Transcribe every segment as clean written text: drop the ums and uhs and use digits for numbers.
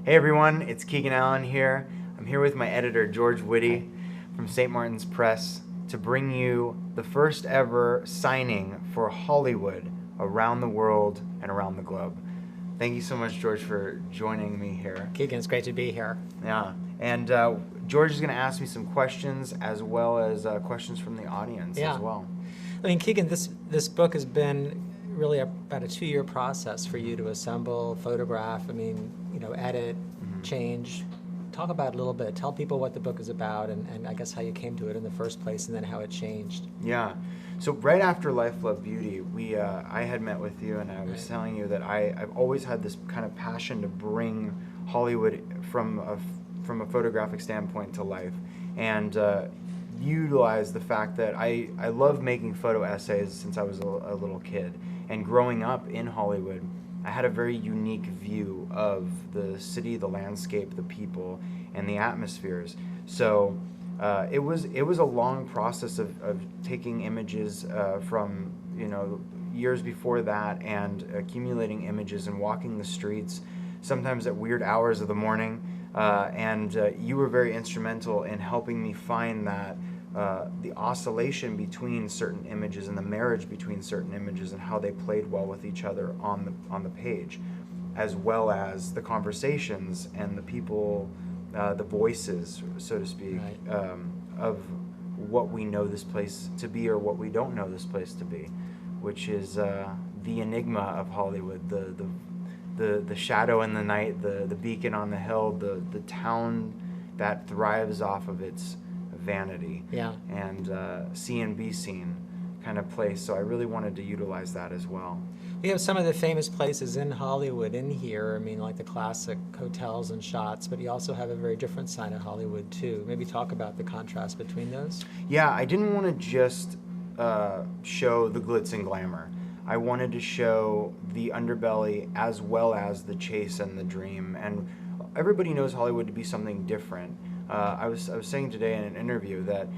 Hey everyone, it's Keegan Allen here. I'm here with my editor, George Whitty from St. Martin's Press to bring you the first ever signing for Hollywood around the world and around the globe. Thank you so much, George, for joining me here. Keegan, it's great to be here. Yeah, and George is going to ask me some questions as well as questions from the audience as well. I mean, Keegan, this book has been really about a 2-year process for you to assemble, photograph, edit, change. Talk about it a little bit. Tell people what the book is about and I guess how you came to it in the first place and then how it changed. Yeah. So right after Life, Love, Beauty, I had met with you and I was telling you that I've always had this kind of passion to bring Hollywood from a photographic standpoint to life and utilize the fact that I love making photo essays since I was a little kid. And growing up in Hollywood, I had a very unique view of the city, the landscape, the people, and the atmospheres. So it was a long process of taking images from years before that and accumulating images and walking the streets, sometimes at weird hours of the morning. And you were very instrumental in helping me find that the oscillation between certain images and the marriage between certain images and how they played well with each other on the page, as well as the conversations and the people, the voices, so to speak, of what we know this place to be or what we don't know this place to be, which is the enigma of Hollywood, the shadow in the night, the beacon on the hill, the town that thrives off of its vanity and see and be seen kind of place. So I really wanted to utilize that as well. We have some of the famous places in Hollywood in here, like the classic hotels and shots, but you also have a very different side of Hollywood too. Maybe talk about the contrast between those. Yeah, I didn't want to just show the glitz and glamour. I wanted to show the underbelly as well as the chase and the dream. And everybody knows Hollywood to be something different. I was saying today in an interview that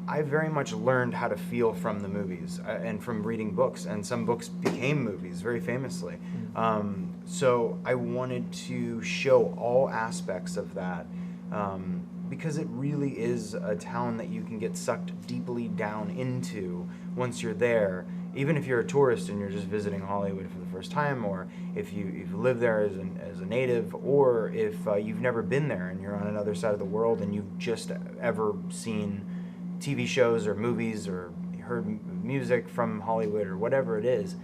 I very much learned how to feel from the movies and from reading books, and some books became movies very famously. So I wanted to show all aspects of that because it really is a town that you can get sucked deeply down into once you're there. Even if you're a tourist and you're just visiting Hollywood for the first time, or if you live there as a native, or if you've never been there and you're on another side of the world and you've just ever seen TV shows or movies or heard music from Hollywood or whatever it is,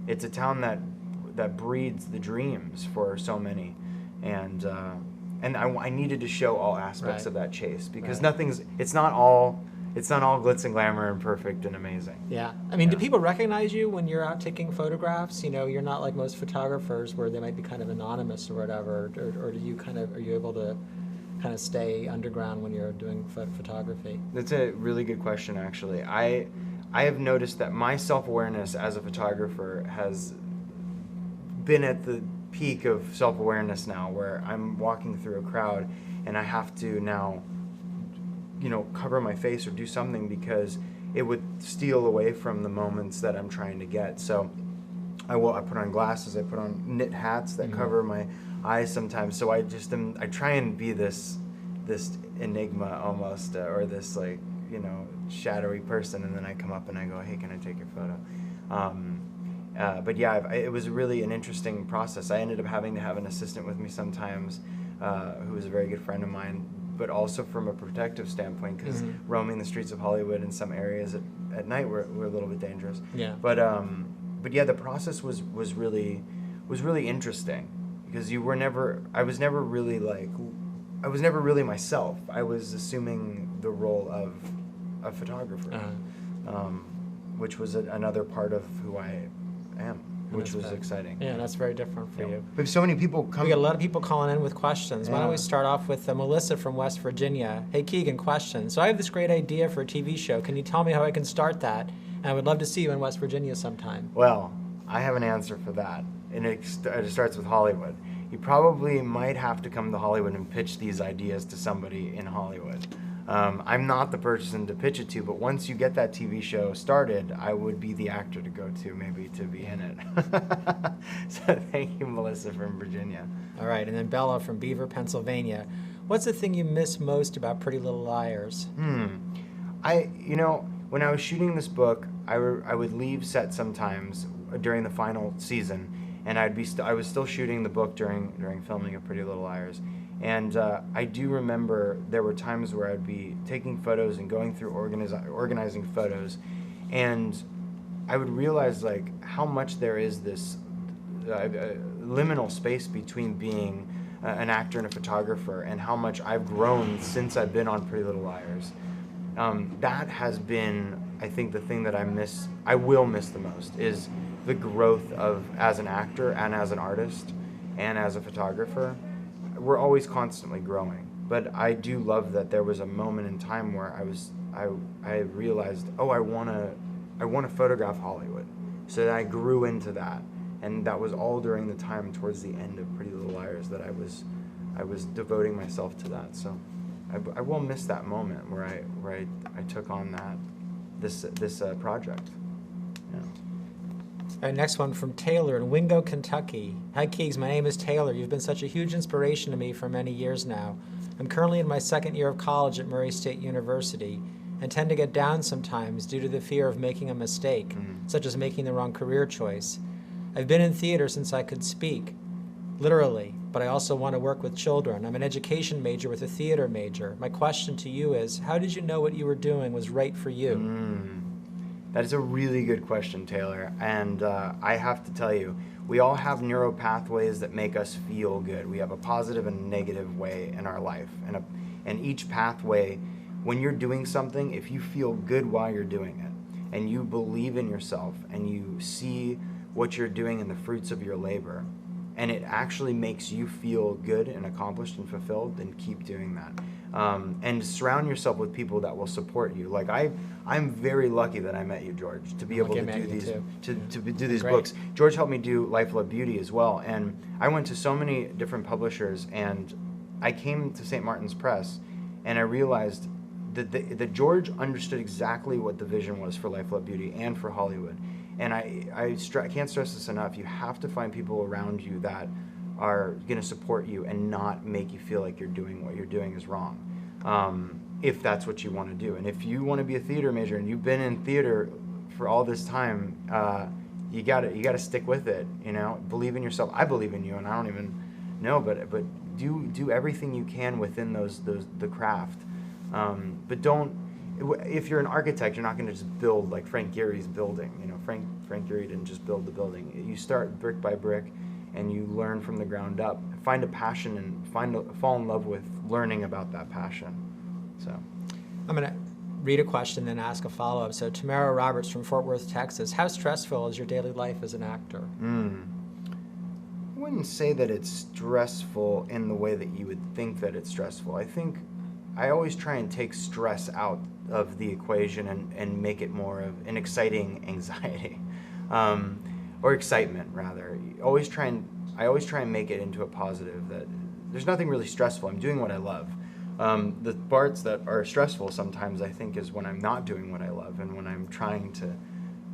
it's a town that breeds the dreams for so many. And I needed to show all aspects of that chase because it's not all glitz and glamour and perfect and amazing. Yeah. Do people recognize you when you're out taking photographs? You're not like most photographers where they might be kind of anonymous or whatever, or are you able to kind of stay underground when you're doing photography? That's a really good question, actually. I have noticed that my self-awareness as a photographer has been at the peak of self-awareness now, where I'm walking through a crowd and I have to now cover my face or do something because it would steal away from the moments that I'm trying to get. So I put on glasses, I put on knit hats that cover my eyes sometimes. So I try and be this enigma almost, or this shadowy person, and then I come up and I go, hey, can I take your photo? But yeah, it was really an interesting process. I ended up having to have an assistant with me sometimes, who was a very good friend of mine, but also from a protective standpoint, because roaming the streets of Hollywood in some areas at night were a little bit dangerous. Yeah. But yeah, the process was really interesting because I was never really myself. I was assuming the role of a photographer, which was another part of who I am. Which was exciting. Yeah, that's very different for you. We have so many people We got a lot of people calling in with questions. Why don't we start off with Melissa from West Virginia. Hey, Keegan, question. So I have this great idea for a TV show. Can you tell me how I can start that? And I would love to see you in West Virginia sometime. Well, I have an answer for that. And it starts with Hollywood. You probably might have to come to Hollywood and pitch these ideas to somebody in Hollywood. I'm not the person to pitch it to, but once you get that TV show started, I would be the actor to go to, maybe to be in it. So thank you, Melissa from Virginia. All right, and then Bella from Beaver, Pennsylvania. What's the thing you miss most about Pretty Little Liars? When I was shooting this book, I would leave set sometimes during the final season, and I was still shooting the book during filming of Pretty Little Liars. And I do remember there were times where I'd be taking photos and going through organizing photos, and I would realize like how much there is this liminal space between being an actor and a photographer, and how much I've grown since I've been on Pretty Little Liars. That has been, I think, the thing that I will miss the most, is the growth as an actor and as an artist and as a photographer. We're always constantly growing, but I do love that there was a moment in time where I realized, oh, I want to photograph Hollywood. So that I grew into that, and that was all during the time towards the end of Pretty Little Liars that I was devoting myself to that. So I will miss that moment where I took on this project. Yeah. All right, next one from Taylor in Wingo, Kentucky. Hi, Keegs. My name is Taylor. You've been such a huge inspiration to me for many years now. I'm currently in my second year of college at Murray State University and tend to get down sometimes due to the fear of making a mistake, such as making the wrong career choice. I've been in theater since I could speak, literally, but I also want to work with children. I'm an education major with a theater major. My question to you is, how did you know what you were doing was right for you? That is a really good question, Taylor. And I have to tell you, we all have neural pathways that make us feel good. We have a positive and negative way in our life. And each pathway, when you're doing something, if you feel good while you're doing it, and you believe in yourself, and you see what you're doing and the fruits of your labor, and it actually makes you feel good and accomplished and fulfilled, then keep doing that. And surround yourself with people that will support you. Like I'm very lucky that I met you, George, to be able to do these do these books. George helped me do Life, Love, Beauty as well, and I went to so many different publishers, and I came to St. Martin's Press, and I realized that George understood exactly what the vision was for Life, Love, Beauty and for Hollywood. And I can't stress this enough. You have to find people around you that are going to support you and not make you feel like what you're doing is wrong, if that's what you want to do. And if you want to be a theater major and you've been in theater for all this time, you gotta stick with it. Believe in yourself. I believe in you, and I don't even know, but do everything you can within the craft. But don't. If you're an architect, you're not going to just build like Frank Gehry's building. Frank Gehry didn't just build the building. You start brick by brick, and you learn from the ground up. Find a passion and fall in love with learning about that passion. So, I'm going to read a question, then ask a follow-up. So, Tamara Roberts from Fort Worth, Texas. How stressful is your daily life as an actor? I wouldn't say that it's stressful in the way that you would think that it's stressful. I think I always try and take stress out of the equation and make it more of an exciting anxiety, or excitement rather. I always try and make it into a positive, that there's nothing really stressful. I'm doing what I love. The parts that are stressful sometimes, I think, is when I'm not doing what I love, and when I'm trying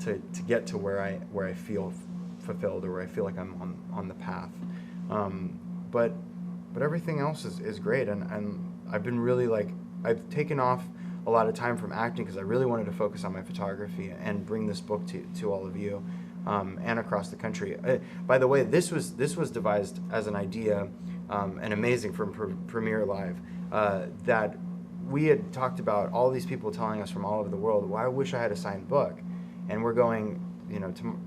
to get to where I feel fulfilled, or where I feel like I'm on the path. But everything else is great, and I've been really I've taken off a lot of time from acting because I really wanted to focus on my photography and bring this book to all of you, and across the country. By the way, this was devised as an idea, and amazing from Premiere Live, that we had talked about all these people telling us from all over the world, well, I wish I had a signed book. And we're going,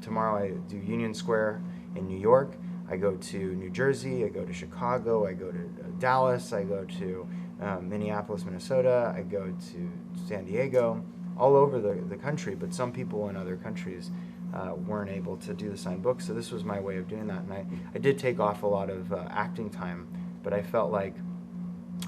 tomorrow I do Union Square in New York, I go to New Jersey, I go to Chicago, I go to Dallas, I go to Minneapolis, Minnesota, I go to San Diego, all over the country, but some people in other countries weren't able to do the signed book, so this was my way of doing that. And I did take off a lot of acting time, but I felt like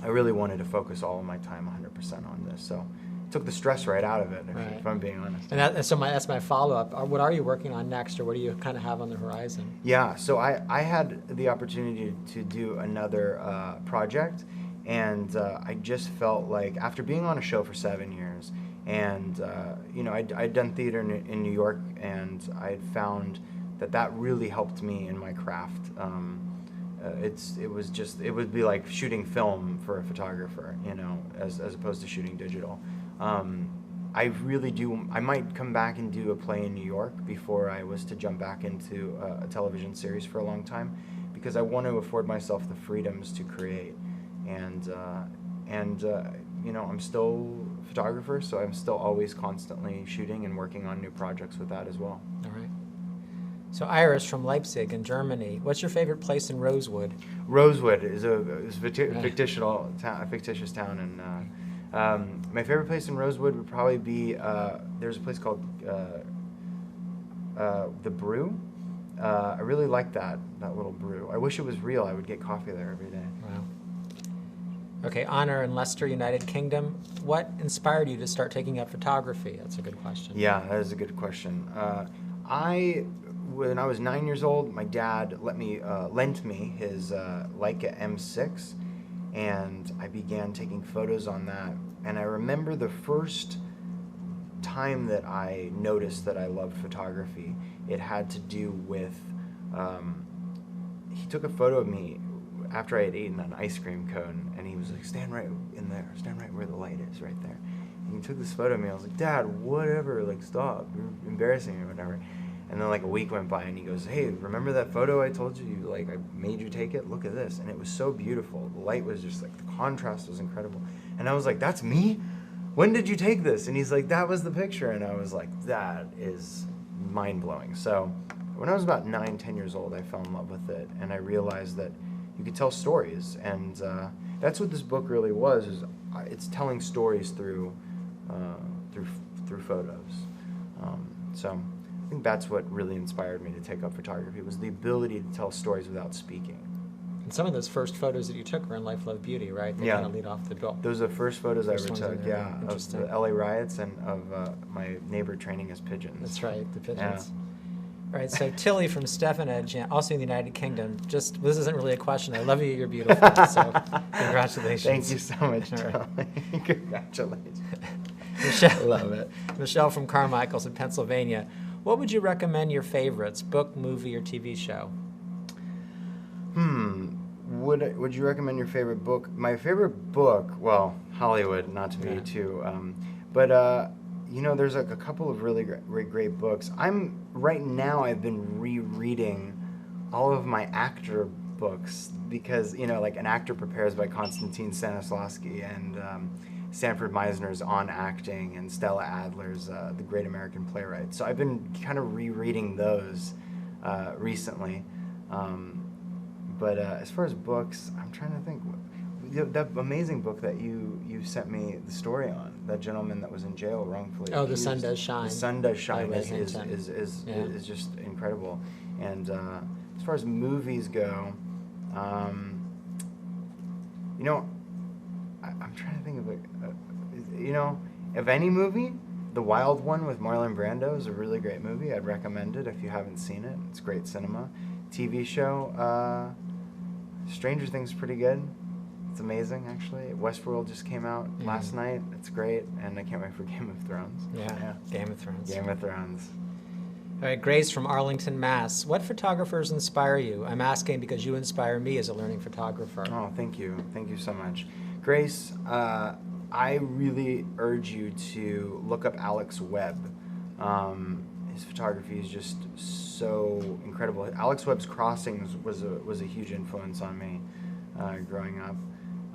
I really wanted to focus all of my time 100% on this, so it took the stress right out of it, if I'm being honest. And that's my follow-up. What are you working on next, or what do you kind of have on the horizon? Yeah, so I had the opportunity to do another project, And I just felt like after being on a show for 7 years, and I'd done theater in New York, and I had found that really helped me in my craft. It would be like shooting film for a photographer, as opposed to shooting digital. I really do. I might come back and do a play in New York before I was to jump back into a television series for a long time, because I want to afford myself the freedoms to create. And I'm still a photographer, so I'm still always constantly shooting and working on new projects with that as well. All right. So Iris from Leipzig in Germany, what's your favorite place in Rosewood? Rosewood is a fictitious town, and my favorite place in Rosewood would probably be there's a place called the Brew. I really like that little brew. I wish it was real. I would get coffee there every day. Wow. Okay, Honor in Leicester, United Kingdom. What inspired you to start taking up photography? That's a good question. Yeah, that is a good question. When I was 9 years old, my dad lent me his Leica M6, and I began taking photos on that. And I remember the first time that I noticed that I loved photography, it had to do with, he took a photo of me after I had eaten an ice cream cone, and he was like, stand right in there, stand right where the light is, right there. And he took this photo of me. I was like, Dad, whatever, like, stop, you're embarrassing me or whatever. And then like a week went by, and he goes, hey, remember that photo I told you, like, I made you take it? Look at this. And it was so beautiful. The light was just like, the contrast was incredible. And I was like, that's me? When did you take this? And he's like, that was the picture. And I was like, that is mind-blowing. So when I was about 9, 10 years old, I fell in love with it, and I realized that you could tell stories, and that's what this book really was. It's telling stories through photos. So I think that's what really inspired me to take up photography, was the ability to tell stories without speaking. And some of those first photos that you took were in Life, Love, Beauty, right? They kind of lead off the book. Those are the first photos First I ever ones took, are yeah, of interesting. the LA riots and of my neighbor training as pigeons. That's right, the pigeons. Yeah. All right, so Tilly from Stevenage, also in the United Kingdom. Just, this isn't really a question. I love you. You're beautiful. So congratulations. Thank you so much, All right. Tilly. Congratulations. Michelle, Love it. Michelle from Carmichael's in Pennsylvania. What would you recommend your favorites, book, movie, or TV show? Would you recommend your favorite book? My favorite book, well, Hollywood, not to be too, but there's like a couple of really great books. Right now I've been rereading all of my actor books, because like An Actor Prepares by Konstantin Stanislavski, and Sanford Meisner's On Acting, and Stella Adler's The Great American Playwright. So I've been kind of rereading those recently. But as far as books, I'm trying to think. That amazing book that you sent me the story on, that gentleman that was in jail wrongfully. Oh, The Sun Does Shine. The Sun Does Shine By Ray is Hinton. just incredible. And as far as movies go, I'm trying to think of of any movie, The Wild One with Marlon Brando is a really great movie. I'd recommend it if you haven't seen it. It's great cinema. TV show, Stranger Things is pretty good. It's amazing, actually. Westworld just came out last night. It's great, and I can't wait for Game of Thrones. Yeah, Game of Thrones. Game of Thrones. All right, Grace from Arlington, Mass. What photographers inspire you? I'm asking because you inspire me as a learning photographer. Oh, thank you. Thank you so much. Grace, I really urge you to look up Alex Webb. His photography is just so incredible. Alex Webb's Crossings was a huge influence on me growing up.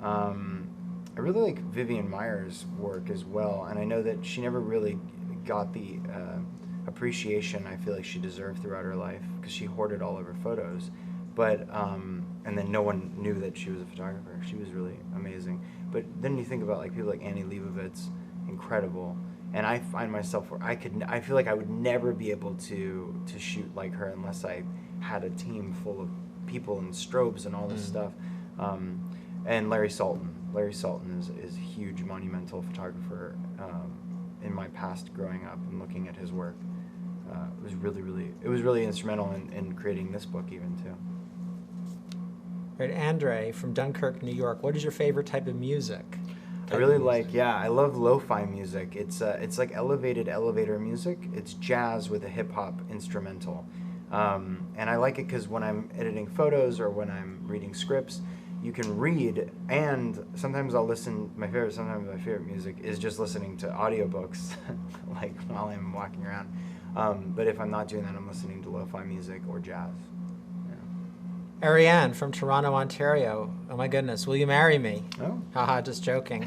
I really like Vivian Meyer's work as well, and I know that she never really got the appreciation I feel like she deserved throughout her life, because she hoarded all of her photos. But and then no one knew that she was a photographer. She was really amazing. But then you think about like people like Annie Leibovitz, incredible. And I find myself where I feel like I would never be able to shoot like her unless I had a team full of people and strobes and all this stuff. And Larry Sultan. Larry Sultan is a huge monumental photographer in my past growing up and looking at his work. It was really instrumental in creating this book even too. All right, Andre from Dunkirk, New York. What is your favorite type of music? I really like, yeah, I love lo-fi music. It's like elevated elevator music. It's jazz with a hip-hop instrumental. And I like it because when I'm editing photos or when I'm reading scripts, you can read, and sometimes sometimes my favorite music is just listening to audiobooks, like while I'm walking around. But if I'm not doing that, I'm listening to lo-fi music or jazz. Ariane from Toronto, Ontario. Oh my goodness, will you marry me? Oh. Haha, just joking.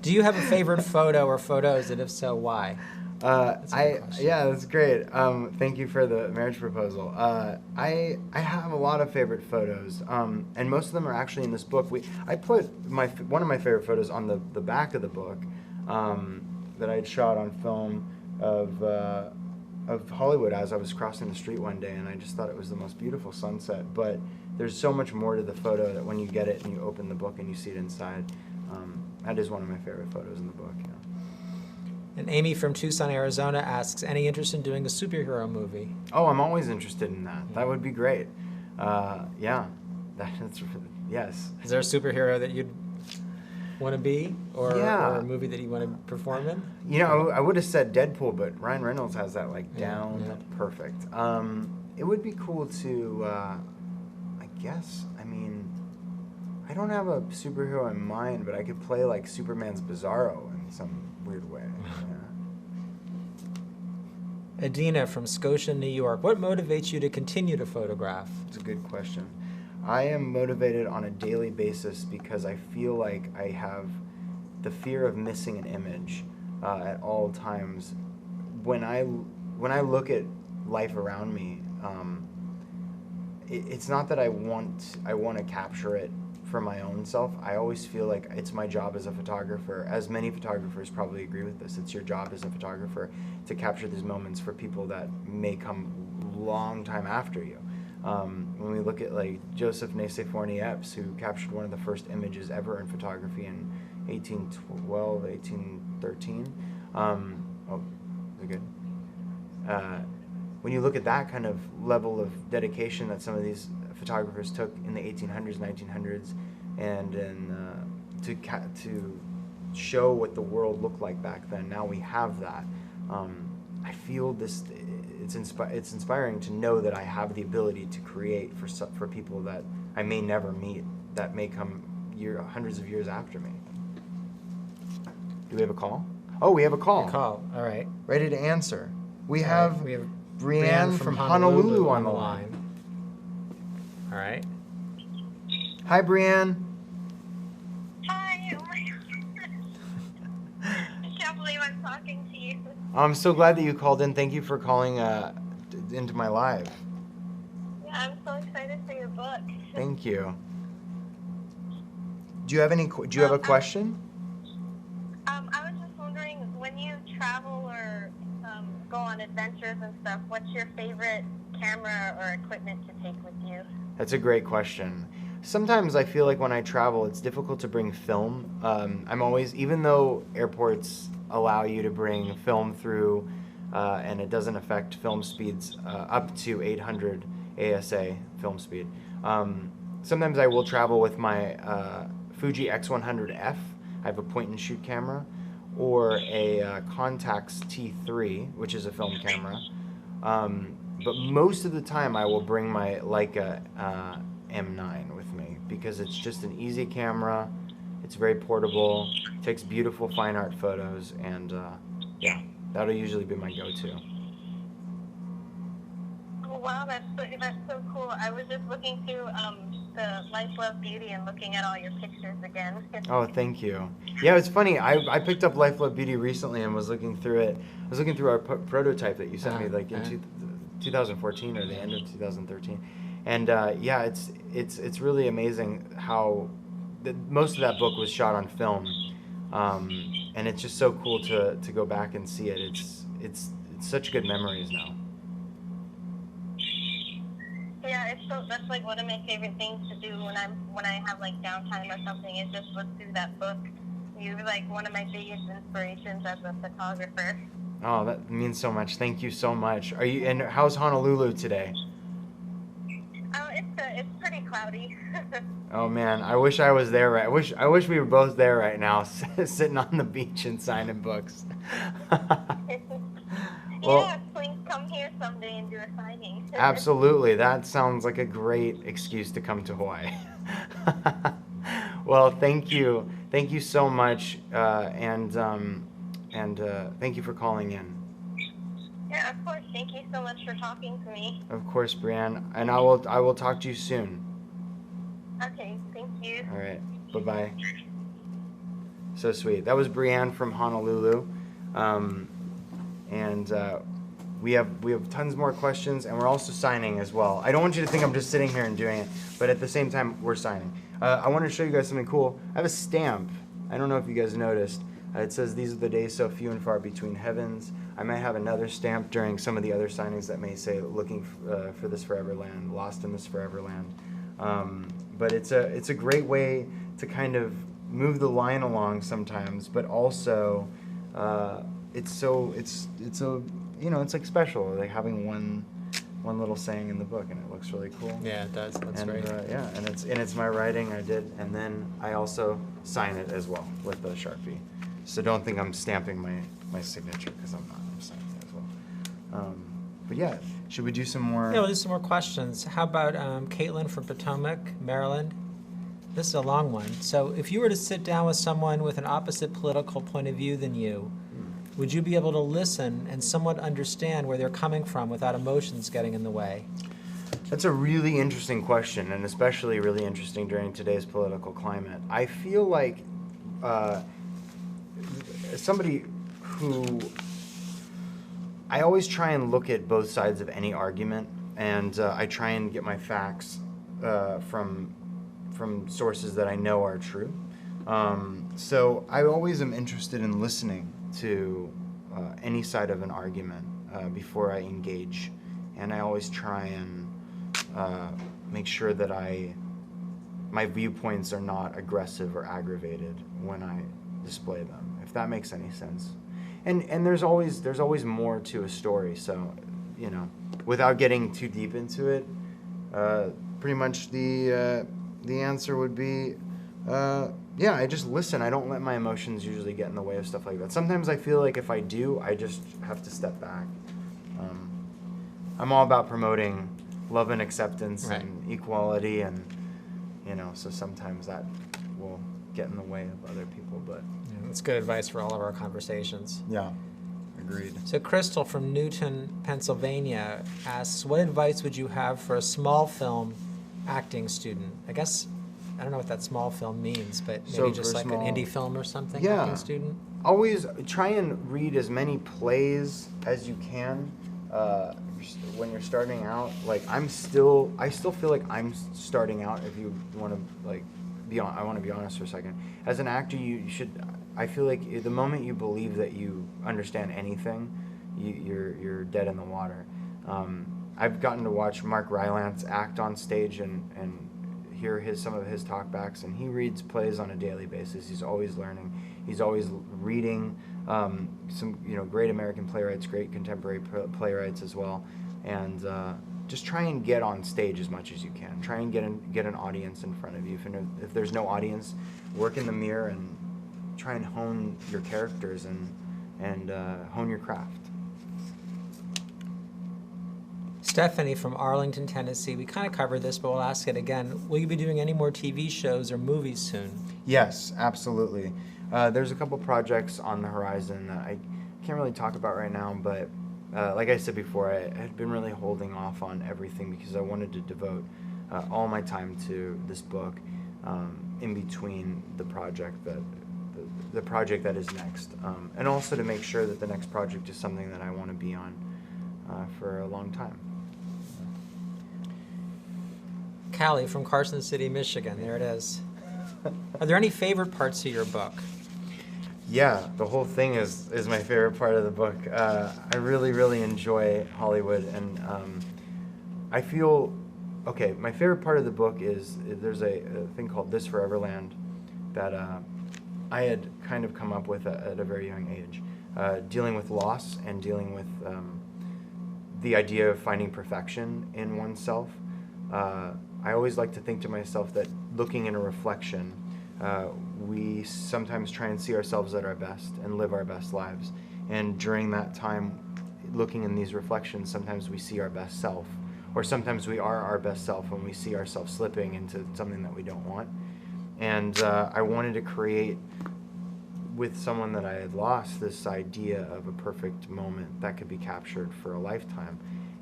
Do you have a favorite photo or photos, and if so, why? That's a good question. Yeah, that's great. Thank you for the marriage proposal. I have a lot of favorite photos, and most of them are actually in this book. I put one of my favorite photos on the back of the book that I'd shot on film of Hollywood as I was crossing the street one day, and I just thought it was the most beautiful sunset. But there's so much more to the photo that when you get it and you open the book and you see it inside, that is one of my favorite photos in the book. Yeah. And Amy from Tucson, Arizona asks, any interest in doing a superhero movie? Oh, I'm always interested in that. That would be great. Yeah, yes. Is there a superhero that you'd want to be, or a movie that you want to perform in? You know, I would have said Deadpool, but Ryan Reynolds has that like down perfect. It would be cool to, I guess. I mean, I don't have a superhero in mind, but I could play like Superman's Bizarro in some weird way. Yeah. Adina from Scotia, New York. What motivates you to continue to photograph? It's a good question. I am motivated on a daily basis because I feel like I have the fear of missing an image at all times. When I look at life around me, it's not that I want to capture it for my own self. I always feel like it's my job as a photographer, as many photographers probably agree with this, it's your job as a photographer to capture these moments for people that may come long time after you. When we look at like Joseph Nicéphore-Niepce, who captured one of the first images ever in photography in 1812, 1813. Oh, is it good? When you look at that kind of level of dedication that some of these photographers took in the 1800s, 1900s, and to show what the world looked like back then. Now we have that. I feel this. It's inspiring to know that I have the ability to create for people that I may never meet, that may come hundreds of years after me. Do we have a call? Oh, we have a call. Good call. All right. Ready to answer. We All have right. We have Brianne from Honolulu on the line. All right. Hi, Brianne. Hi. Oh my God. I can't believe I'm talking to you. I'm so glad that you called in. Thank you for calling into my live. Yeah, I'm so excited for your book. Thank you. Do you have a question? I was just wondering, when you travel or go on adventures and stuff, what's your favorite camera or equipment to take with you? That's a great question. Sometimes I feel like when I travel, it's difficult to bring film. I'm always, even though airports allow you to bring film through, and it doesn't affect film speeds up to 800 ASA film speed. Sometimes I will travel with my Fuji X100F. I have a point-and-shoot camera, or a Contax T3, which is a film camera. But most of the time, I will bring my Leica M9 with me because it's just an easy camera. It's very portable, takes beautiful fine art photos, and yeah, that'll usually be my go-to. Oh, wow, that's so cool. I was just looking through the Life, Love, Beauty and looking at all your pictures again. Oh, thank you. Yeah, it's funny. I picked up Life, Love, Beauty recently and was looking through it. I was looking through our prototype that you sent me like in 2014 or the end of 2013. And yeah, it's really amazing how most of that book was shot on film, and it's just so cool to go back and see it. It's such good memories now. Yeah, that's like one of my favorite things to do when I have like downtime or something, is just look through that book. You're like one of my biggest inspirations as a photographer. Oh, that means so much. Thank you so much. And how's Honolulu today? Oh, it's pretty cloudy. Oh man, I wish I was there. Right, I wish we were both there right now, sitting on the beach and signing books. Well, Yeah, please come here someday and do a signing. absolutely. That sounds like a great excuse to come to Hawaii. Well, thank you so much, and thank you for calling in. Yeah, of course. Thank you so much for talking to me. Of course, Brianne, and I will talk to you soon. Okay, thank you. All right, bye bye. So sweet. That was Brianne from Honolulu, and we have tons more questions, and we're also signing as well. I don't want you to think I'm just sitting here and doing it, but at the same time, we're signing. I want to show you guys something cool. I have a stamp. I don't know if you guys noticed. It says, "These are the days so few and far between heavens." I might have another stamp during some of the other signings that may say, "Looking for this forever land, lost in this forever land." But it's a great way to kind of move the line along sometimes, but also it's like special, like having one little saying in the book, and it looks really cool. Yeah, it does. That's great. Yeah, and it's my writing I did, and then I also sign it as well with the Sharpie. So don't think I'm stamping my signature, because I'm not. I'm signing it as well. But yeah, should we do some more? Yeah, we'll do some more questions. How about Caitlin from Potomac, Maryland? This is a long one. So if you were to sit down with someone with an opposite political point of view than you, would you be able to listen and somewhat understand where they're coming from without emotions getting in the way? That's a really interesting question, and especially really interesting during today's political climate. I feel like as somebody who, I always try and look at both sides of any argument, and I try and get my facts from sources that I know are true. So I always am interested in listening to any side of an argument before I engage, and I always try and make sure that my viewpoints are not aggressive or aggravated when I display them, if that makes any sense. And there's always more to a story, so without getting too deep into it, pretty much the answer would be yeah, I just listen. I don't let my emotions usually get in the way of stuff like that. Sometimes I feel like if I do, I just have to step back. I'm all about promoting love and acceptance, right, and equality, and so sometimes that will get in the way of other people. But yeah, that's good advice for all of our conversations. Yeah, agreed. So Crystal from Newton, Pennsylvania asks, what advice would you have for a small film acting student? I guess, I don't know what that small film means, but maybe so just like an indie film or something, yeah, acting student? Always try and read as many plays as you can when you're starting out. Like I still feel like I'm starting out, if you want to like I want to be honest for a second. As an actor, you should, I feel like the moment you believe that you understand anything, you're dead in the water. I've gotten to watch Mark Rylance act on stage and hear some of his talkbacks, and he reads plays on a daily basis. He's always learning. He's always reading some great American playwrights, great contemporary playwrights as well, and just try and get on stage as much as you can. Try and get an audience in front of you. If there's no audience, work in the mirror and try and hone your characters and hone your craft. Stephanie from Arlington, Tennessee. We kind of covered this, but we'll ask it again. Will you be doing any more TV shows or movies soon? Yes, absolutely. There's a couple projects on the horizon that I can't really talk about right now, but like I said before, I had been really holding off on everything because I wanted to devote all my time to this book in between the project that is next, and also to make sure that the next project is something that I want to be on for a long time. Callie from Carson City, Michigan. There it is. Are there any favorite parts of your book? Yeah, the whole thing is my favorite part of the book. I really, really enjoy Hollywood, and I feel, okay, my favorite part of the book is there's a thing called This Foreverland that I had kind of come up with at a very young age, dealing with loss and dealing with the idea of finding perfection in oneself. I always like to think to myself that looking in a reflection, we sometimes try and see ourselves at our best and live our best lives. And during that time, looking in these reflections, sometimes we see our best self, or sometimes we are our best self when we see ourselves slipping into something that we don't want. And I wanted to create, with someone that I had lost, this idea of a perfect moment that could be captured for a lifetime.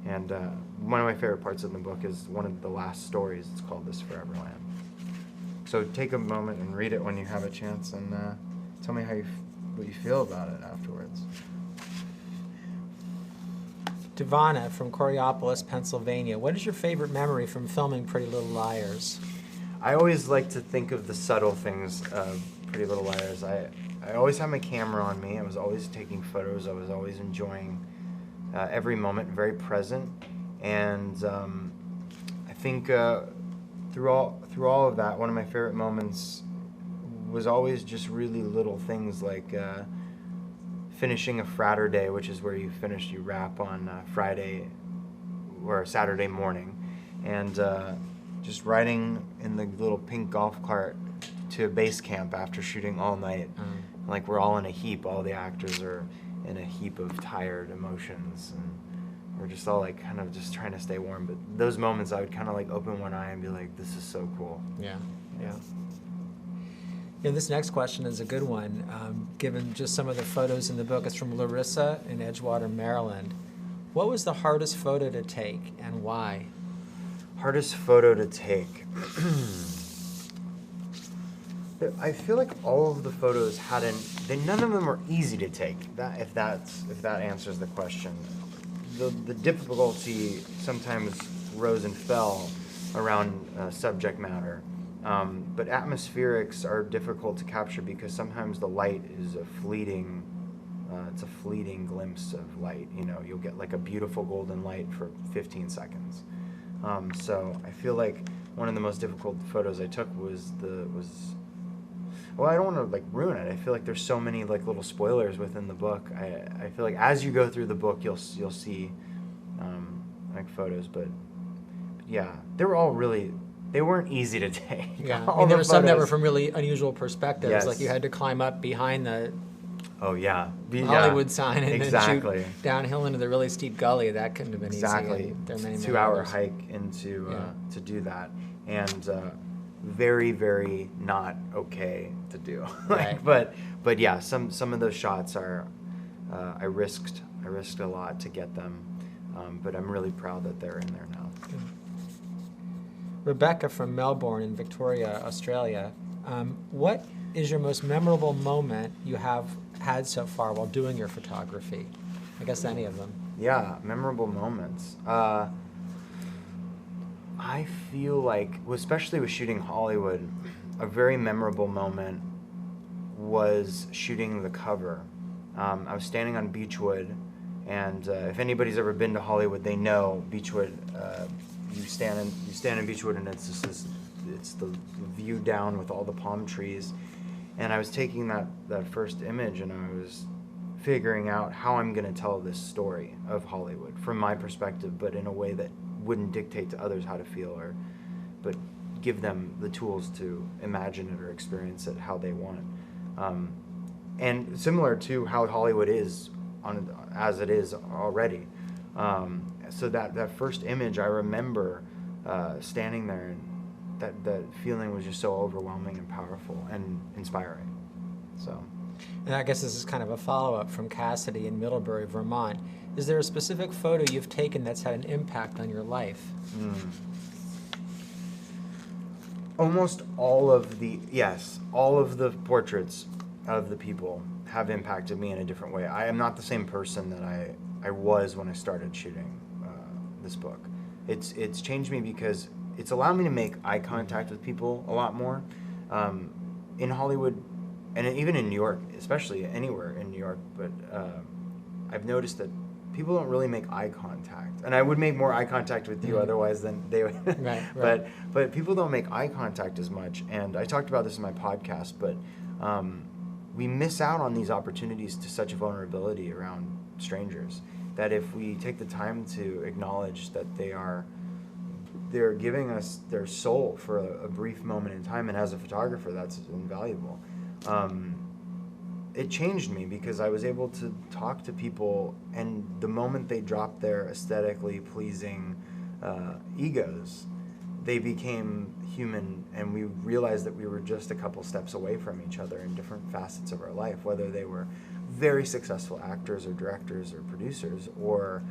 And one of my favorite parts of the book is one of the last stories. It's called This Forever Land. So take a moment and read it when you have a chance, and tell me what you feel about it afterwards. Devana from Coriopolis, Pennsylvania. What is your favorite memory from filming Pretty Little Liars? I always like to think of the subtle things of Pretty Little Liars. I always had my camera on me. I was always taking photos. I was always enjoying every moment, very present. And I think through all of that, one of my favorite moments was always just really little things like finishing a fratter day, which is where you wrap on Friday or Saturday morning, and just riding in the little pink golf cart to base camp after shooting all night. Like we're all in a heap, all the actors are in a heap of tired emotions, and we're just all like kind of just trying to stay warm. But those moments I would kind of like open one eye and be like, this is so cool. Yeah. This next question is a good one. Given just some of the photos in the book, it's from Larissa in Edgewater, Maryland. What was the hardest photo to take and why? Hardest photo to take. I feel like all of the photos none of them were easy to take. If that answers the question. The difficulty sometimes rose and fell around subject matter. But atmospherics are difficult to capture because sometimes the light is a fleeting glimpse of light. You'll get like a beautiful golden light for 15 seconds. So I feel like one of the most difficult photos I took well, I don't want to like ruin it. I feel like there's so many like little spoilers within the book. I feel like as you go through the book, you'll see like photos, but yeah, they weren't easy to take. Yeah, there were some that were from really unusual perspectives. Yes. Like you had to climb up behind the Hollywood sign and then shoot downhill into the really steep gully. That couldn't have been easy. Exactly. There are many 2-hour hike into to do that, and very, very not okay to do. Right. but yeah, some of those shots are I risked a lot to get them, but I'm really proud that they're in there now. Rebecca from Melbourne in Victoria, Australia. What is your most memorable moment you have had so far while doing your photography? I guess any of them. Yeah, memorable moments. I feel like, especially with shooting Hollywood, a very memorable moment was shooting the cover. I was standing on Beechwood, and if anybody's ever been to Hollywood, they know Beechwood. You stand in Beechwood, and it's the view down with all the palm trees. And I was taking that first image, and I was figuring out how I'm going to tell this story of Hollywood from my perspective, but in a way that wouldn't dictate to others how to feel, but give them the tools to imagine it or experience it how they want. And similar to how Hollywood is as it is already. So that first image, I remember standing there, and that feeling was just so overwhelming and powerful and inspiring. So. And I guess this is kind of a follow-up from Cassidy in Middlebury, Vermont. Is there a specific photo you've taken that's had an impact on your life? Almost all of the portraits of the people have impacted me in a different way. I am not the same person that I was when I started shooting this book. It's changed me because it's allowed me to make eye contact with people a lot more. In Hollywood, and even in New York, especially anywhere in New York, but I've noticed that people don't really make eye contact. And I would make more eye contact with you otherwise than they would. Right. But people don't make eye contact as much. And I talked about this in my podcast, but we miss out on these opportunities to such vulnerability around strangers that if we take the time to acknowledge that they are they're giving us their soul for a brief moment in time, and as a photographer, that's invaluable. It changed me because I was able to talk to people, and the moment they dropped their aesthetically pleasing egos, they became human, and we realized that we were just a couple steps away from each other in different facets of our life, whether they were very successful actors or directors or producers, or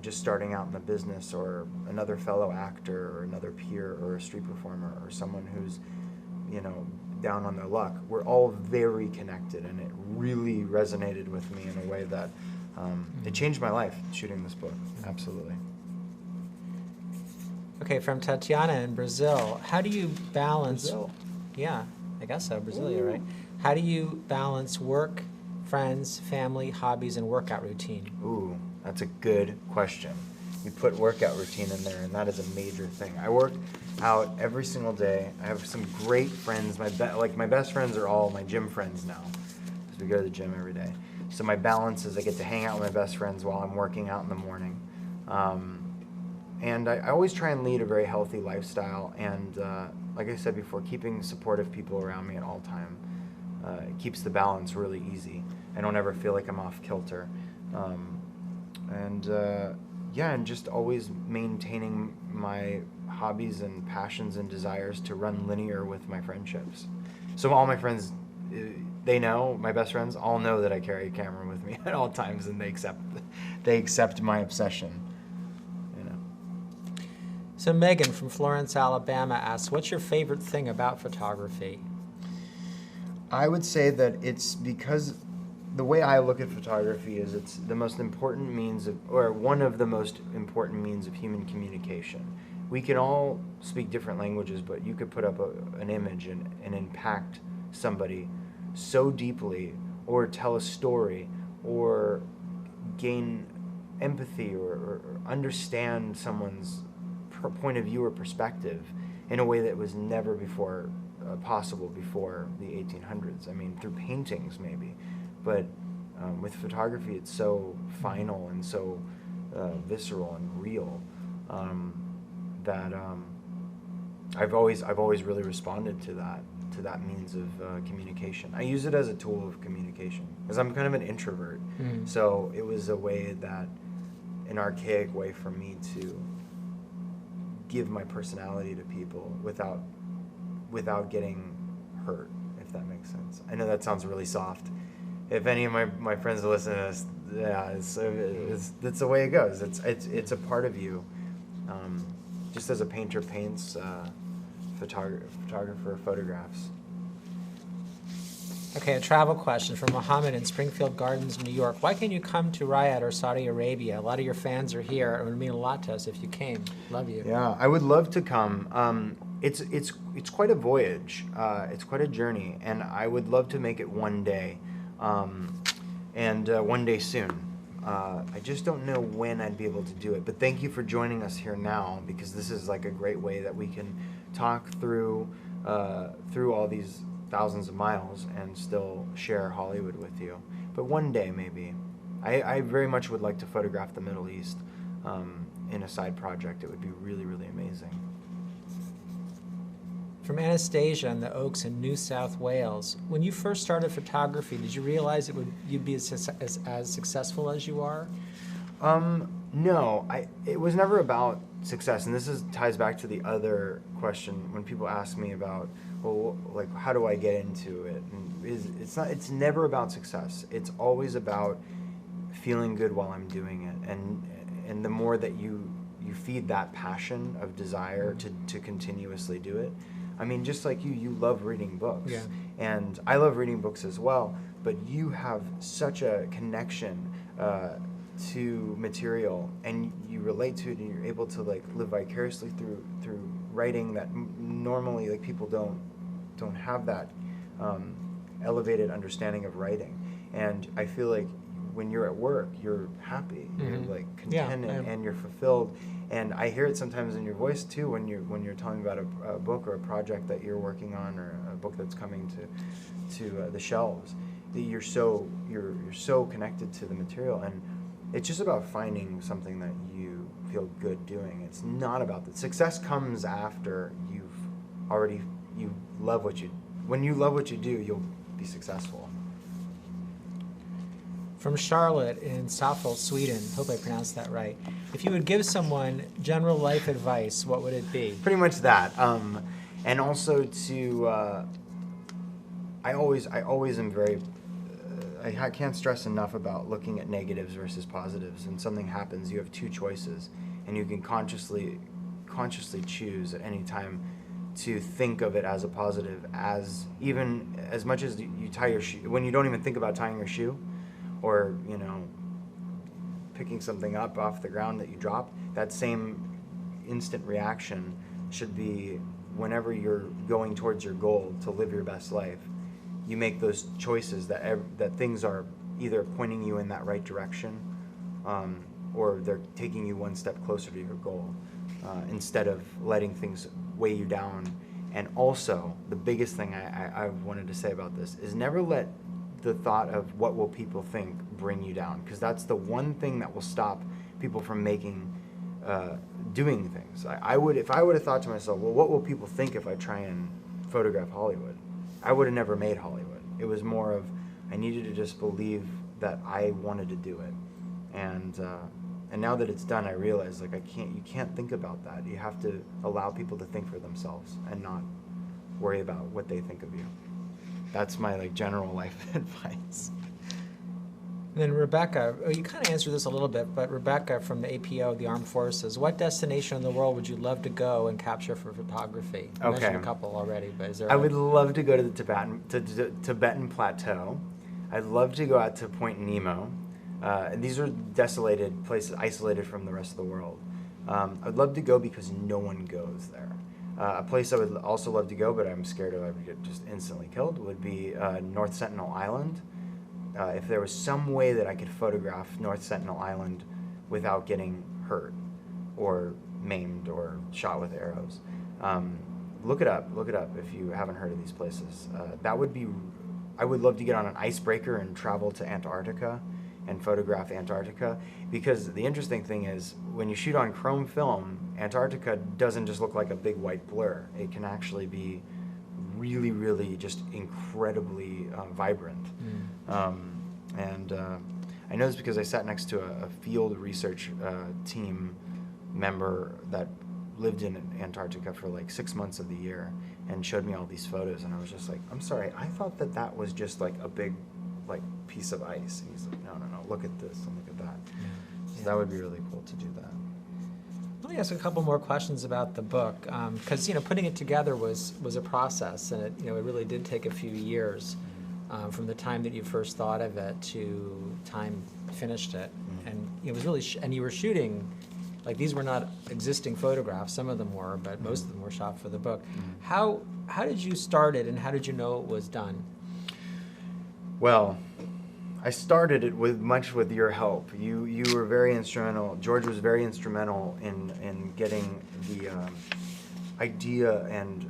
just starting out in the business, or another fellow actor or another peer or a street performer or someone who's down on their luck. We're all very connected, and it really resonated with me in a way that it changed my life shooting this book. Absolutely. Okay, from Tatiana in Brazil, how do you balance... Brazil. Yeah, I guess so, Brasilia, right? How do you balance work, friends, family, hobbies, and workout routine? Ooh, that's a good question. You put workout routine in there, and that is a major thing. I work out every single day. I have some great friends. My best friends are all my gym friends now, because we go to the gym every day. So my balance is I get to hang out with my best friends while I'm working out in the morning. And I always try and lead a very healthy lifestyle, and like I said before, keeping supportive people around me at all time keeps the balance really easy. I don't ever feel like I'm off kilter. And just always maintaining my hobbies and passions and desires to run linear with my friendships. So all my friends, they know, my best friends all know that I carry a camera with me at all times, and they accept my obsession. So Megan from Florence, Alabama asks, what's your favorite thing about photography? I would say that it's because the way I look at photography is it's the most important means of, or one of the most important means of human communication. We can all speak different languages, but you could put up an image and impact somebody so deeply, or tell a story, or gain empathy, or understand someone's point of view or perspective in a way that was never before possible before the 1800s. I mean, through paintings maybe, but with photography, it's so final and so visceral and real that I've always really responded to that means of communication. I use it as a tool of communication because I'm kind of an introvert, so it was a way that, an archaic way for me to give my personality to people without getting hurt, if that makes sense. I know that sounds really soft. If any of my friends listen to this, yeah, it's the way it goes. It's a part of you. Just as a painter paints, photographer photographs. Okay, a travel question from Mohammed in Springfield Gardens, New York. Why can't you come to Riyadh or Saudi Arabia? A lot of your fans are here. It would mean a lot to us if you came. Love you. Yeah, I would love to come. It's quite a voyage. It's quite a journey, and I would love to make it one day, and one day soon. I just don't know when I'd be able to do it. But thank you for joining us here now, because this is like a great way that we can talk through all these thousands of miles and still share Hollywood with you. But one day, maybe. I very much would like to photograph the Middle East in a side project. It would be really, really amazing. From Anastasia in the Oaks in New South Wales. When you first started photography, did you realize you'd be as successful as you are? No, it was never about success, and this ties back to the other question when people ask me about, well, like, how do I get into it? And it's never about success. It's always about feeling good while I'm doing it, and the more that you feed that passion of desire to continuously do it. I mean, just like you love reading books, yeah. And I love reading books as well, but you have such a connection to material, and you relate to it, and you're able to like live vicariously through writing that normally like people don't have that elevated understanding of writing. And I feel like when you're at work, you're happy, you're like content, and you're fulfilled. And I hear it sometimes in your voice too when you're telling about a book or a project that you're working on, or a book that's coming to the shelves. That you're so connected to the material, and it's just about finding something that you feel good doing. It's not about that. Success comes after you love what you. When you love what you do, you'll be successful. From Charlotte in Southall, Sweden, hope I pronounced that right. If you would give someone general life advice, what would it be? Pretty much that. And also to, I always am very, I can't stress enough about looking at negatives versus positives. When something happens, you have two choices, and you can consciously choose at any time to think of it as a positive, as even as much as you tie your shoe, when you don't even think about tying your shoe, or, you know, picking something up off the ground that you dropped, that same instant reaction should be whenever you're going towards your goal to live your best life. You make those choices that things are either pointing you in that right direction, or they're taking you one step closer to your goal, instead of letting things weigh you down. And also, the biggest thing I wanted to say about this is never let the thought of what will people think bring you down, because that's the one thing that will stop people from doing things. If I would have thought to myself, well, what will people think if I try and photograph Hollywood? I would have never made Hollywood. It was more of, I needed to just believe that I wanted to do it. And now that it's done, I realize, like, you can't think about that. You have to allow people to think for themselves and not worry about what they think of you. That's my general life advice. Then Rebecca, you kind of answered this a little bit, but Rebecca from the APO, the Armed Forces, what destination in the world would you love to go and capture for photography? You mentioned a couple already, but is there? I would love to go to the Tibetan Plateau. I'd love to go out to Point Nemo. These are desolated places, isolated from the rest of the world. I'd love to go because no one goes there. A place I would also love to go, but I'm scared I would get just instantly killed, would be North Sentinel Island. If there was some way that I could photograph North Sentinel Island without getting hurt or maimed or shot with arrows. Look it up if you haven't heard of these places. I would love to get on an icebreaker and travel to Antarctica and photograph Antarctica, because the interesting thing is when you shoot on chrome film, Antarctica doesn't just look like a big white blur. It can actually be really, really just incredibly vibrant. And I know this because I sat next to a field research team member that lived in Antarctica for like 6 months of the year and showed me all these photos, and I was just like, I'm sorry, I thought that was just like a big piece of ice. And he's like, no, look at this and look at that. So that would be really cool to do that. Let me ask a couple more questions about the book, because putting it together was a process, and it really did take a few years from the time that you first thought of it to time you finished it, and it was really and you were shooting, like, these were not existing photographs. Some of them were, but most of them were shot for the book. How did you start it, and how did you know it was done? Well, I started it with your help. You were very instrumental. George was very instrumental in getting the idea and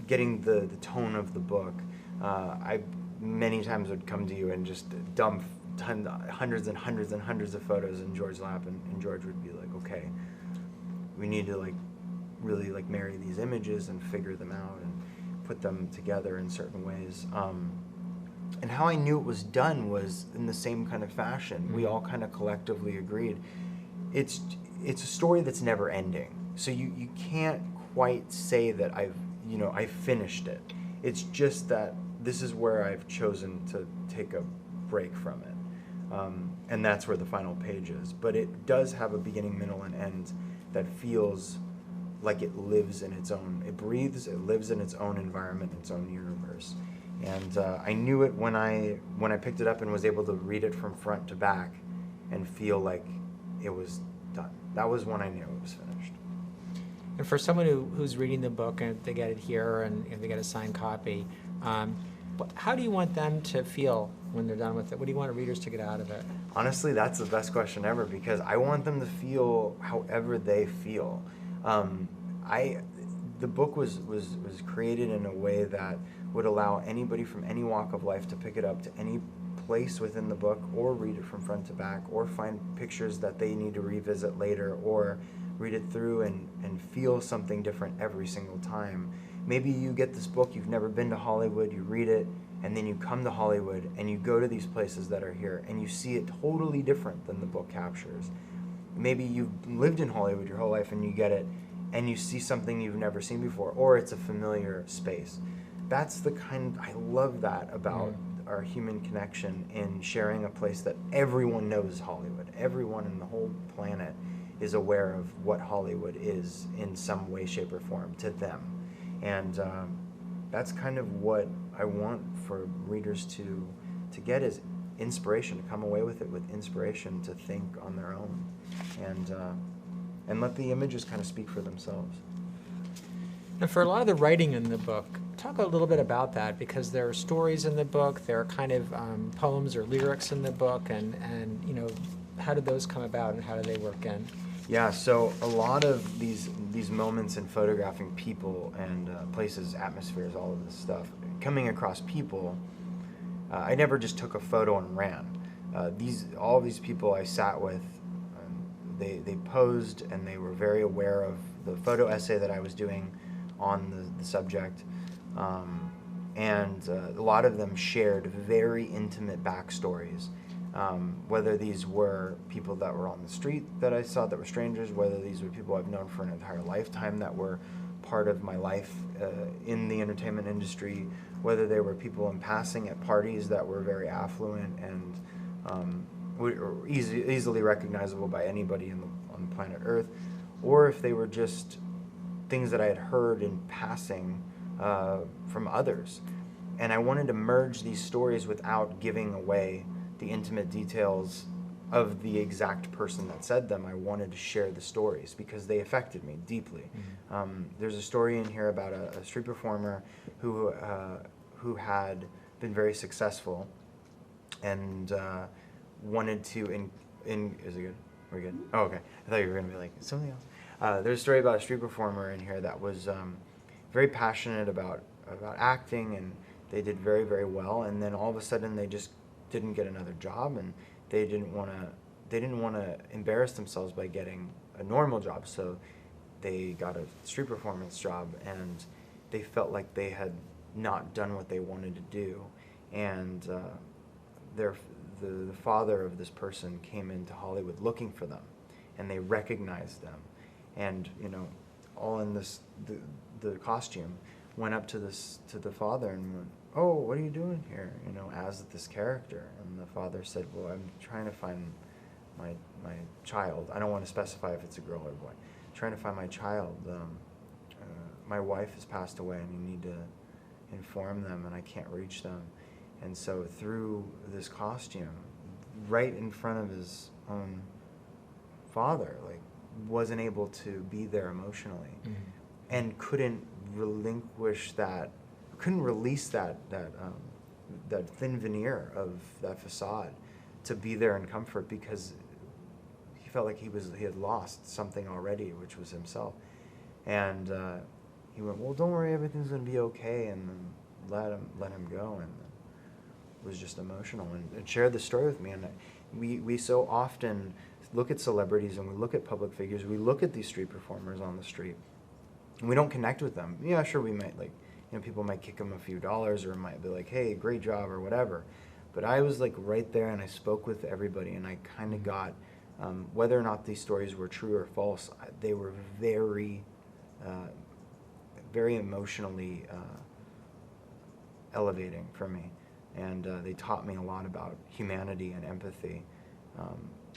getting the tone of the book. I many times would come to you and just dump hundreds and hundreds and hundreds of photos in George's lap, and George would be like, okay, we need to really marry these images and figure them out and put them together in certain ways. And how I knew it was done was in the same kind of fashion. We all kind of collectively agreed. It's a story that's never ending. So you can't quite say that I've finished it. It's just that this is where I've chosen to take a break from it. And that's where the final page is. But it does have a beginning, middle, and end that feels like it lives in its own, it breathes, it lives in its own environment, its own universe. And I knew it when I picked it up and was able to read it from front to back and feel like it was done. That was when I knew it was finished. And for someone who's reading the book and they get it here and they get a signed copy, how do you want them to feel when they're done with it? What do you want readers to get out of it? Honestly, that's the best question ever, because I want them to feel however they feel. The book was created in a way that would allow anybody from any walk of life to pick it up to any place within the book, or read it from front to back, or find pictures that they need to revisit later, or read it through and feel something different every single time. Maybe you get this book, you've never been to Hollywood, you read it, and then you come to Hollywood and you go to these places that are here and you see it totally different than the book captures. Maybe you've lived in Hollywood your whole life and you get it and you see something you've never seen before, or it's a familiar space. That's the kind, I love that about our human connection in sharing a place that everyone knows Hollywood. Everyone in the whole planet is aware of what Hollywood is in some way, shape, or form to them. And that's kind of what I want for readers to get, is inspiration, to come away with it with inspiration to think on their own, and let the images kind of speak for themselves. And for a lot of the writing in the book, talk a little bit about that, because there are stories in the book, there are kind of poems or lyrics in the book, and how did those come about and how do they work in? Yeah, so a lot of these moments in photographing people and places, atmospheres, all of this stuff, coming across people, I never just took a photo and ran. All of these people I sat with, they posed and they were very aware of the photo essay that I was doing on the subject, and a lot of them shared very intimate backstories. Whether these were people that were on the street that I saw that were strangers, whether these were people I've known for an entire lifetime that were part of my life in the entertainment industry, whether they were people in passing at parties that were very affluent and were easily recognizable by anybody on the planet Earth, or if they were just things that I had heard in passing from others. And I wanted to merge these stories without giving away the intimate details of the exact person that said them. I wanted to share the stories because they affected me deeply. There's a story in here about a street performer who had been very successful and wanted to is it good? We're good? Oh, okay. I thought you were going to be like, something else. There's a story about a street performer in here that was very passionate about acting, and they did very, very well, and then all of a sudden they just didn't get another job, and they didn't want to embarrass themselves by getting a normal job, so they got a street performance job, and they felt like they had not done what they wanted to do, and the father of this person came into Hollywood looking for them, and they recognized them, and all in the costume, went up to the father and went, "Oh, what are you doing here?" As this character. And the father said, "Well, I'm trying to find my child. I don't want to specify if it's a girl or a boy. I'm trying to find my child. My wife has passed away, and you need to inform them, and I can't reach them." And so through this costume, right in front of his own father, wasn't able to be there emotionally, and couldn't release that thin veneer of that facade to be there in comfort, because he felt like he had lost something already, which was himself. And he went, "Well, don't worry, everything's going to be okay," and then let him go, and was just emotional and shared the story with me. And we so often look at celebrities and we look at public figures, we look at these street performers on the street, and we don't connect with them. Yeah, sure, we might people might kick them a few dollars, or might be like, "Hey, great job," or whatever. But I was right there, and I spoke with everybody, and I kind of got, whether or not these stories were true or false, they were very, very emotionally elevating for me. And they taught me a lot about humanity and empathy.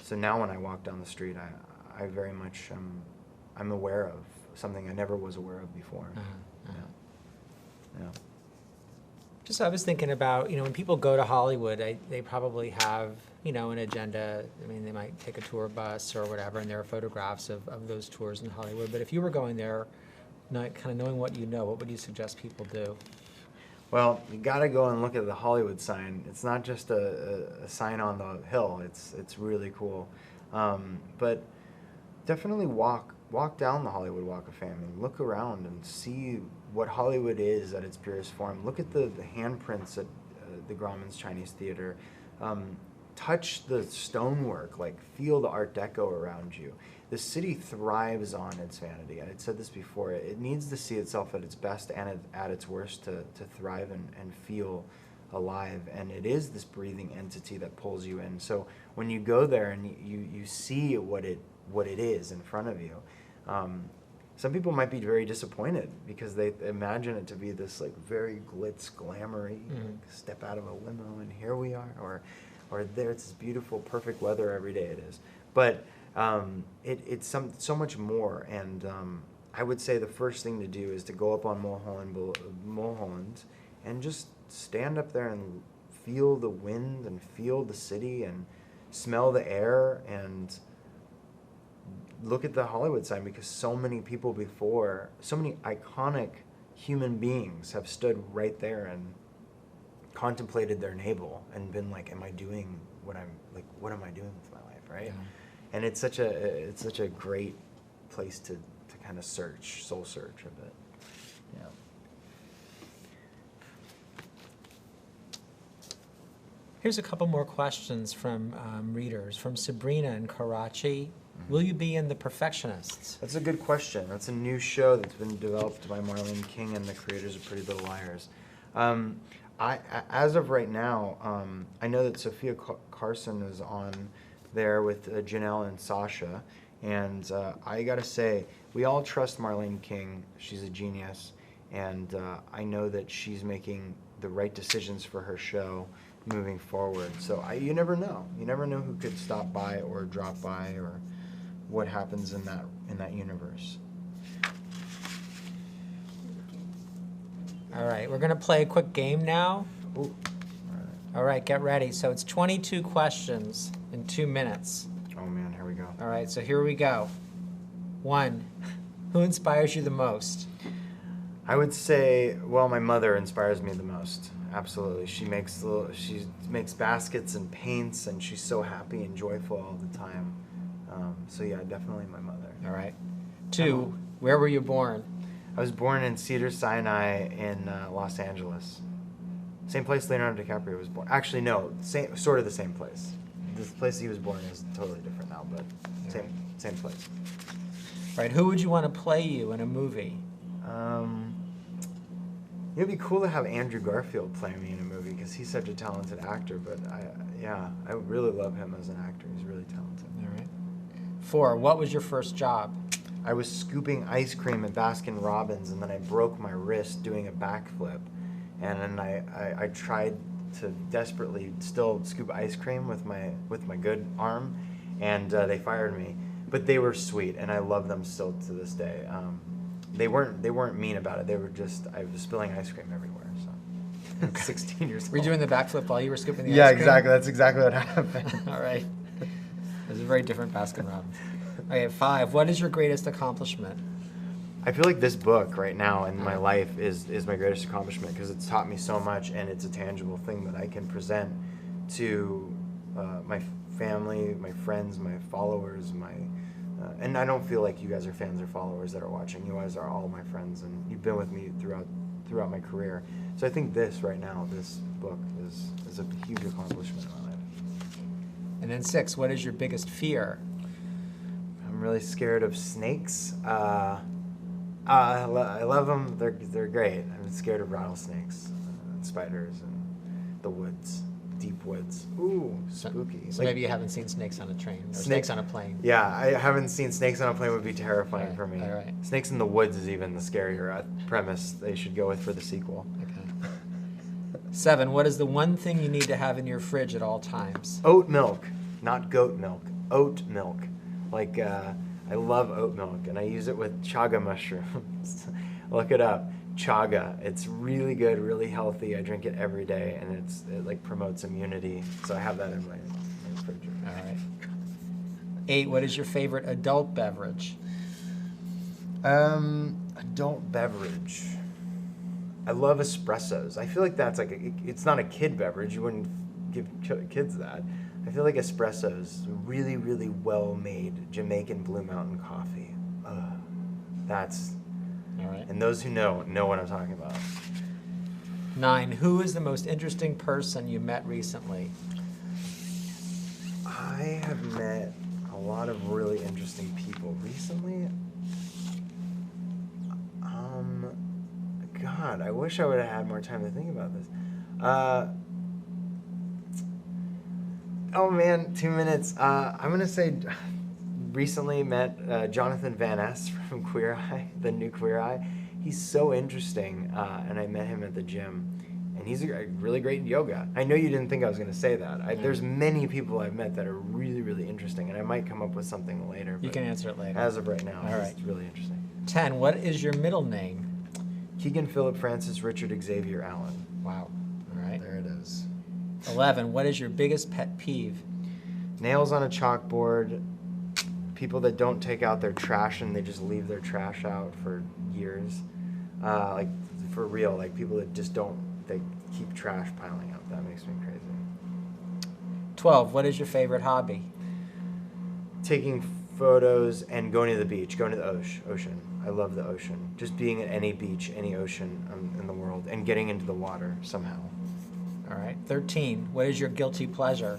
So now when I walk down the street, I very much, I'm aware of something I never was aware of before. Yeah. Just I was thinking about, when people go to Hollywood, they probably have, an agenda. I mean, they might take a tour bus or whatever, and there are photographs of those tours in Hollywood. But if you were going there, kind of knowing what you know, what would you suggest people do? Well, you got to go and look at the Hollywood sign. It's not just a sign on the hill. It's really cool. But definitely walk down the Hollywood Walk of Fame and look around and see what Hollywood is at its purest form. Look at the handprints at the Grauman's Chinese Theater. touch the stonework, like feel the Art Deco around you. The city thrives on its vanity. I had said this before. It needs to see itself at its best and at its worst to thrive and feel alive. And it is this breathing entity that pulls you in. So when you go there and you see what it is in front of you, some people might be very disappointed because they imagine it to be this like very glitz, glamoury, like, step out of a limo and here we are, or there's this beautiful, perfect weather every day it is. But it's so much more, and I would say the first thing to do is to go up on Mulholland and just stand up there and feel the wind and feel the city and smell the air and look at the Hollywood sign, because so many people before, so many iconic human beings have stood right there and contemplated their navel and been like, am I doing what am I doing with my life, right? Yeah. And it's such a great place to kind of soul search a bit. Yeah. Here's a couple more questions from readers. From Sabrina in Karachi. Will you be in The Perfectionists? That's a good question. That's a new show that's been developed by Marlene King and the creators of Pretty Little Liars. As of right now, I know that Sophia Carson is on there with Janelle and Sasha, and I gotta say, we all trust Marlene King. She's a genius, and I know that she's making the right decisions for her show moving forward. So you never know. You never know who could stop by or drop by or what happens in that universe. All right, we're going to play a quick game now. Ooh. All right, get ready. So it's 22 questions in 2 minutes. Oh man, here we go. All right, so here we go. 1, who inspires you the most? I would say, well, my mother inspires me the most. Absolutely. She makes baskets and paints, and she's so happy and joyful all the time. So yeah, definitely my mother. All right. 2, where were you born? I was born in Cedars-Sinai in Los Angeles. Same place Leonardo DiCaprio was born. Actually, no, sort of the same place. The place he was born is totally different now, but same place. All right. Who would you want to play you in a movie? It'd be cool to have Andrew Garfield play me in a movie because he's such a talented actor. But I really love him as an actor. He's really talented. All right. 4, what was your first job? I was scooping ice cream at Baskin Robbins, and then I broke my wrist doing a backflip. And then I tried to desperately still scoop ice cream with my good arm, and they fired me. But they were sweet, and I love them still to this day. They weren't mean about it. They were just, I was spilling ice cream everywhere. So, 16 years old. Were you doing the backflip while you were scooping the ice cream? Yeah, exactly. That's exactly what happened. All right. It was a very different Baskin Robbins. Okay, 5. What is your greatest accomplishment? I feel like this book right now in my life is my greatest accomplishment because it's taught me so much, and it's a tangible thing that I can present to my family, my friends, my followers, and I don't feel like you guys are fans or followers that are watching. You guys are all my friends, and you've been with me throughout my career. So I think this book is a huge accomplishment in my life. And then 6, what is your biggest fear? I'm really scared of snakes. I love them. They're great. I'm scared of rattlesnakes, and spiders, and the woods, deep woods. Ooh, spooky. So maybe you haven't seen snakes on a train or snakes on a plane. Yeah, I haven't seen snakes on a plane. Would be terrifying for me. All right. Snakes in the woods is even the scarier premise they should go with for the sequel. Okay. 7, what is the one thing you need to have in your fridge at all times? Oat milk, not goat milk. Oat milk. Like, I love oat milk, and I use it with chaga mushrooms. Look it up. Chaga. It's really good, really healthy. I drink it every day, and it like promotes immunity. So I have that in my fridge. All right. 8, what is your favorite adult beverage? Adult beverage. I love espressos. I feel like that's like it's not a kid beverage. You wouldn't give kids that. I feel like espressos, really, really well-made Jamaican Blue Mountain coffee. That's... All right. And those who know what I'm talking about. 9, who is the most interesting person you met recently? I have met a lot of really interesting people recently. God, I wish I would have had more time to think about this. Oh man, 2 minutes. I'm gonna say recently met Jonathan Van Ness from Queer Eye, the new Queer Eye. He's so interesting, and I met him at the gym, and he's really great in yoga. I know you didn't think I was gonna say that. There's many people I've met that are really, really interesting, and I might come up with something later. You can answer it later. As of right now, All right. It's really interesting. 10, what is your middle name? Keegan, Philip, Francis, Richard, Xavier, Allen. Wow. All right. There it is. 11, what is your biggest pet peeve? Nails on a chalkboard. People that don't take out their trash and they just leave their trash out for years. Like, for real, like people that just don't, they keep trash piling up. That makes me crazy. 12, what is your favorite hobby? Taking photos and going to the beach, going to the ocean. I love the ocean. Just being at any beach, any ocean in the world, and getting into the water somehow. All right. 13, what is your guilty pleasure?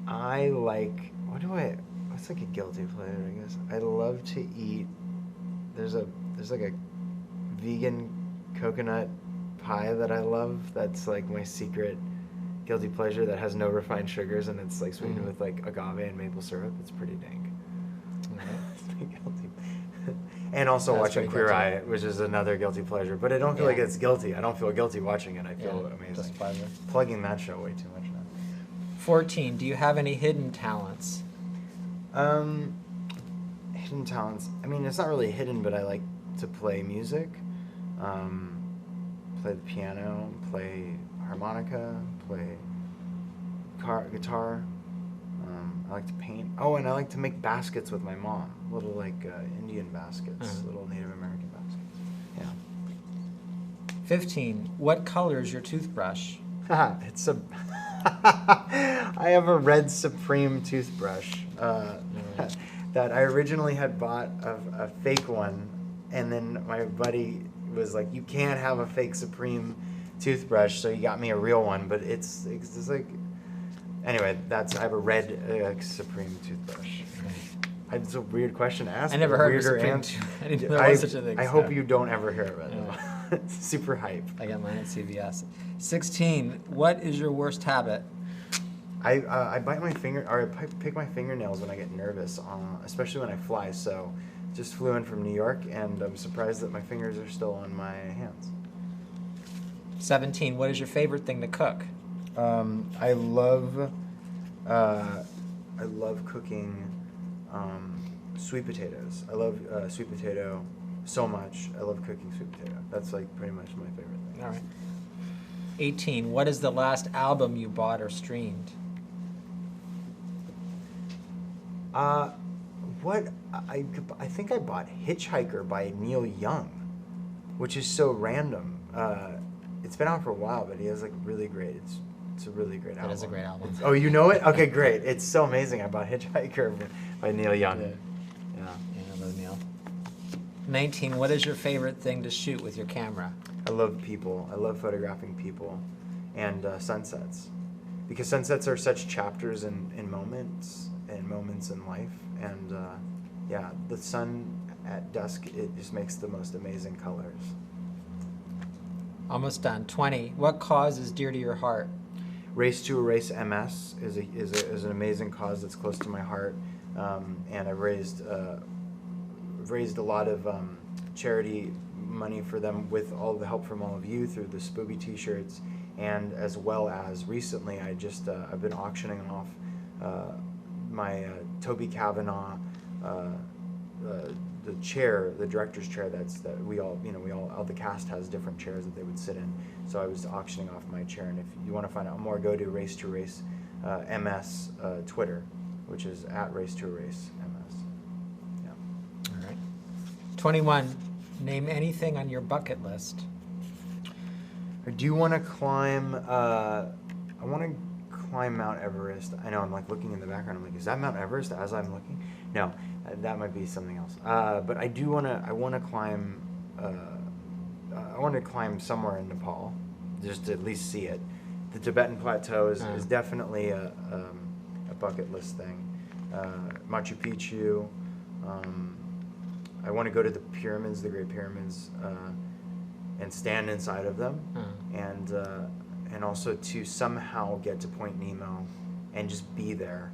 I like, what's like a guilty pleasure, I guess? I love to eat, there's like a vegan coconut pie that I love. That's like my secret guilty pleasure that has no refined sugars, and it's like sweetened with like agave and maple syrup. It's pretty dank. Guilty. And also That's watching pretty Queer guilty. Eye, which is another guilty pleasure. But I don't feel like it's guilty. I don't feel guilty watching it. I feel amazing. Just pleasure. Plugging that show way too much now. 14, do you have any hidden talents? Hidden talents. I mean, it's not really hidden, but I like to play music, play the piano, play harmonica, play guitar. I like to paint. Oh, and I like to make baskets with my mom. Little like Indian baskets, little Native American baskets. Yeah. 15, what color is your toothbrush? It's a. I have a red Supreme toothbrush that I originally had bought a fake one, and then my buddy was like, "You can't have a fake Supreme toothbrush," so he got me a real one. But it's like, anyway, I have a red Supreme toothbrush. It's a weird question to ask. I never heard of weirder Supreme answer. I didn't know there was such a thing. I hope you don't ever hear of it. Yeah. It's super hype. I got mine at CVS. 16, what is your worst habit? I bite my finger, or I pick my fingernails when I get nervous, especially when I fly. So, just flew in from New York, and I'm surprised that my fingers are still on my hands. 17, what is your favorite thing to cook? I love cooking sweet potatoes. I love sweet potato so much. I love cooking sweet potato. That's like pretty much my favorite thing. All right. 18, what is the last album you bought or streamed? I think I bought Hitchhiker by Neil Young, which is so random. It's been out for a while, but he has like really great. It's a really great album. It is a great album. Oh, you know it? Okay, great. It's so amazing. I bought Hitchhiker by Neil Young. Yeah. Yeah. Yeah, I love Neil. 19, what is your favorite thing to shoot with your camera? I love people. I love photographing people and sunsets, because sunsets are such chapters in moments in life. And yeah, the sun at dusk, it just makes the most amazing colors. Almost done. 20, what cause is dear to your heart? Race to Erase MS is an amazing cause that's close to my heart, and I've raised a lot of charity money for them with all the help from all of you through the Spooby T-shirts, and as well as recently I've been auctioning off my Toby Kavanaugh the chair, the director's chair that all the cast has different chairs that they would sit in. So I was auctioning off my chair, and if you want to find out more, go to Race to Erase MS Twitter, which is at Race to Erase MS. Yeah. All right. 21, name anything on your bucket list. I do want to climb. I want to climb Mount Everest. I know I'm like looking in the background. I'm like, is that Mount Everest? As I'm looking, no, that might be something else. But I do want to. I want to climb. I want to climb somewhere in Nepal, just to at least see it. the Tibetan Plateau is definitely a bucket list thing. Machu Picchu. I want to go to the pyramids, the Great Pyramids, and stand inside of them, and also to somehow get to Point Nemo and just be there,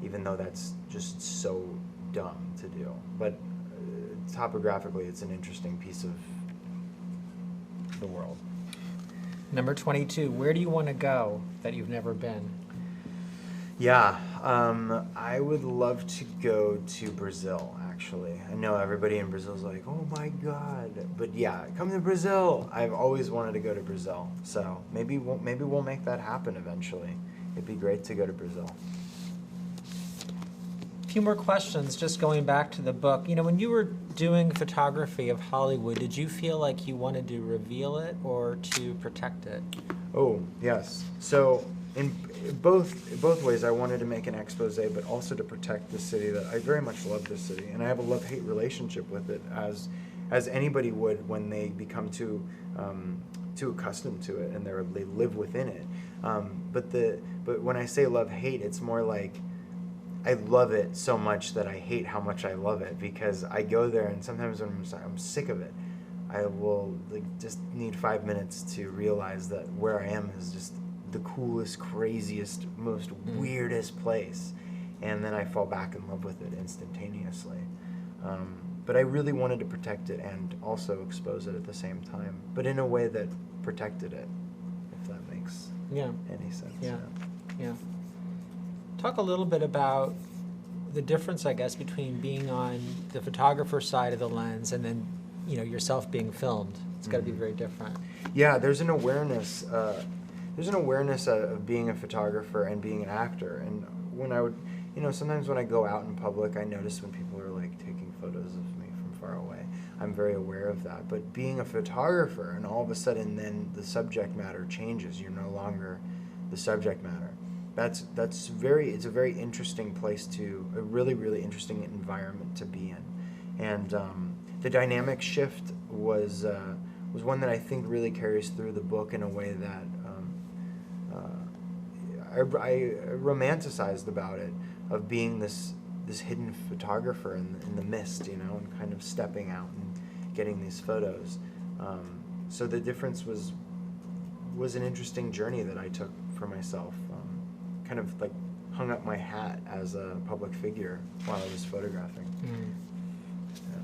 even though that's just so dumb to do. But topographically, it's an interesting piece of the world. Number 22, where do you want to go that you've never been? Yeah, I would love to go to Brazil, actually. I know everybody in Brazil's like, oh my God. But yeah, come to Brazil. I've always wanted to go to Brazil. So maybe we'll make that happen eventually. It'd be great to go to Brazil. A few more questions, just going back to the book. You know, when you were doing photography of Hollywood, did you feel like you wanted to reveal it or to protect it? Oh, yes. So in both ways, I wanted to make an expose, but also to protect the city. That I very much love this city, and I have a love-hate relationship with it, as anybody would when they become too accustomed to it and they live within it. But when I say love-hate, it's more like I love it so much that I hate how much I love it, because I go there and sometimes when I'm sick of it, I will just need 5 minutes to realize that where I am is just the coolest, craziest, most weirdest place, and then I fall back in love with it instantaneously. But I really wanted to protect it and also expose it at the same time, but in a way that protected it, if that makes any sense. Yeah. Talk a little bit about the difference, I guess, between being on the photographer side of the lens and then, you know, yourself being filmed. It's got to be very different. Yeah, there's an awareness. Of being a photographer and being an actor. And when I would, sometimes when I go out in public, I notice when people are like taking photos of me from far away. I'm very aware of that. But being a photographer, and all of a sudden, then the subject matter changes. You're no longer the subject matter. It's a very interesting place a really, really interesting environment to be in. And the dynamic shift was one that I think really carries through the book in a way that I romanticized about it, of being this hidden photographer in the mist, and kind of stepping out and getting these photos. So the difference was an interesting journey that I took for myself. Kind of like hung up my hat as a public figure while I was photographing. Yeah.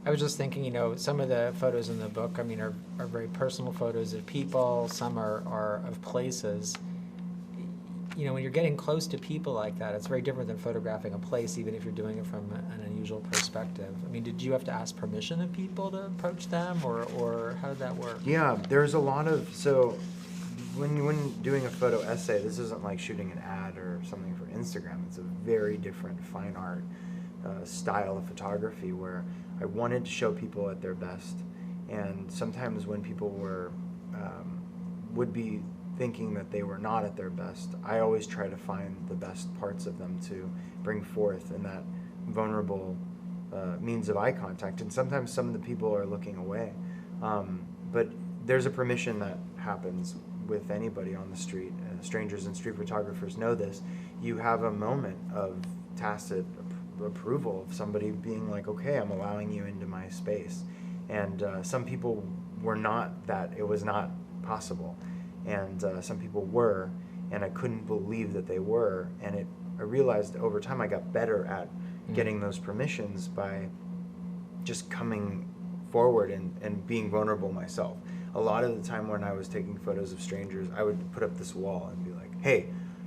I was just thinking, some of the photos in the book, are very personal photos of people. Some are of places. When you're getting close to people like that, it's very different than photographing a place, even if you're doing it from an unusual perspective. Did you have to ask permission of people to approach them, or how did that work? Yeah, there's a lot of, when doing a photo essay, this isn't like shooting an ad or something for Instagram. It's a very different fine art style of photography where I wanted to show people at their best. And sometimes when people would be thinking that they were not at their best, I always try to find the best parts of them to bring forth in that vulnerable means of eye contact. And sometimes some of the people are looking away. But there's a permission that happens with anybody on the street. Strangers and street photographers know this. You have a moment of tacit approval of somebody being like, okay, I'm allowing you into my space. And some people were not that. It was not possible. And some people were, and I couldn't believe that they were. And I realized over time I got better at getting those permissions by just coming forward and being vulnerable myself. A lot of the time when I was taking photos of strangers, I would put up this wall and be like, hey,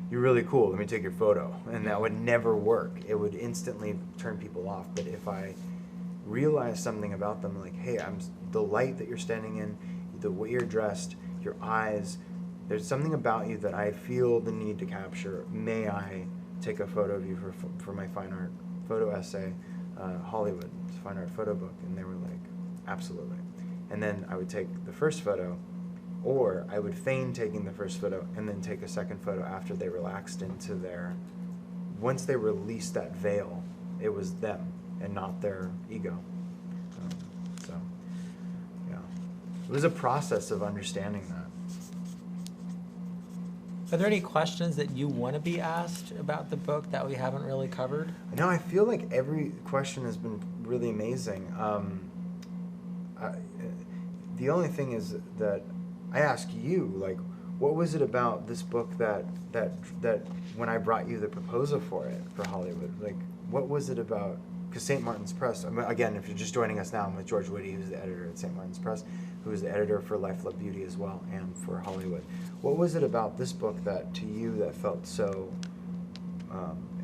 you're really cool, let me take your photo. And that would never work. It would instantly turn people off. But if I realized something about them, like, hey, the light that you're standing in, the way you're dressed, your eyes, there's something about you that I feel the need to capture. May I take a photo of you for my fine art photo essay, Hollywood, fine art photo book? And they were like, absolutely. And then I would take the first photo, or I would feign taking the first photo and then take a second photo after they relaxed into once they released that veil, it was them and not their ego. So, yeah. It was a process of understanding that. Are there any questions that you want to be asked about the book that we haven't really covered? No, I feel like every question has been really amazing. The only thing is that I ask you, like, what was it about this book that when I brought you the proposal for it for Hollywood, like, what was it about? Because St. Martin's Press, I mean, again, if you're just joining us now, I'm with George Whitty, who's the editor at St. Martin's Press, who is the editor for Life, Love, Beauty as well, and for Hollywood. What was it about this book that, to you, that felt so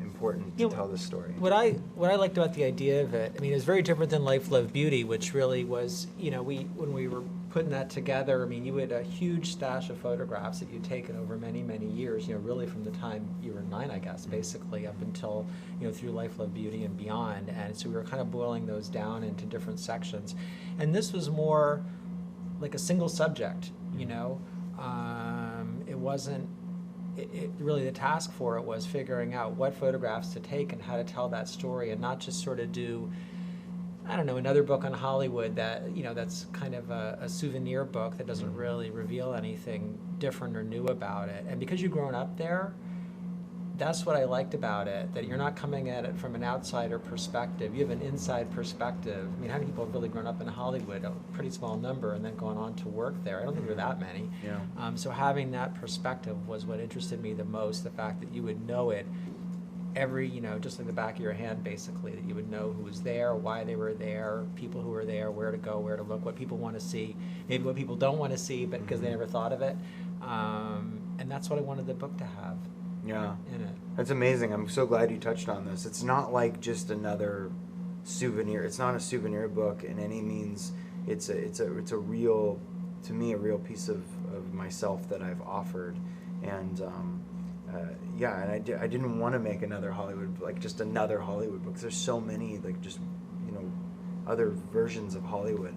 important to tell this story? What I liked about the idea of it, I mean, it was very different than Life, Love, Beauty, which really was, when we were putting that together, I mean, you had a huge stash of photographs that you'd taken over many, many years, really from the time you were 9, I guess, basically, up until, through Life, Love, Beauty and beyond. And so we were kind of boiling those down into different sections. And this was more like a single subject, it wasn't, it really, the task for it was figuring out what photographs to take and how to tell that story, and not just sort of do, I don't know, another book on Hollywood that, that's kind of a souvenir book that doesn't really reveal anything different or new about it. And because you've grown up there, that's what I liked about it, that you're not coming at it from an outsider perspective. You have an inside perspective. I mean, how many people have really grown up in Hollywood? A pretty small number, and then gone on to work there. I don't think there are that many. Yeah. So having that perspective was what interested me the most, the fact that you would know it every, just like the back of your hand, basically, that you would know who was there, why they were there, people who were there, where to go, where to look, what people want to see, maybe what people don't want to see, but because they never thought of it. And that's what I wanted the book to have. Yeah, in it. That's amazing. I'm so glad you touched on this. It's not like just another souvenir. It's not a souvenir book in any means. It's a real, to me, a real piece of myself that I've offered. And yeah, and I didn't want to make another Hollywood, like just another Hollywood book. There's so many, like, just other versions of Hollywood.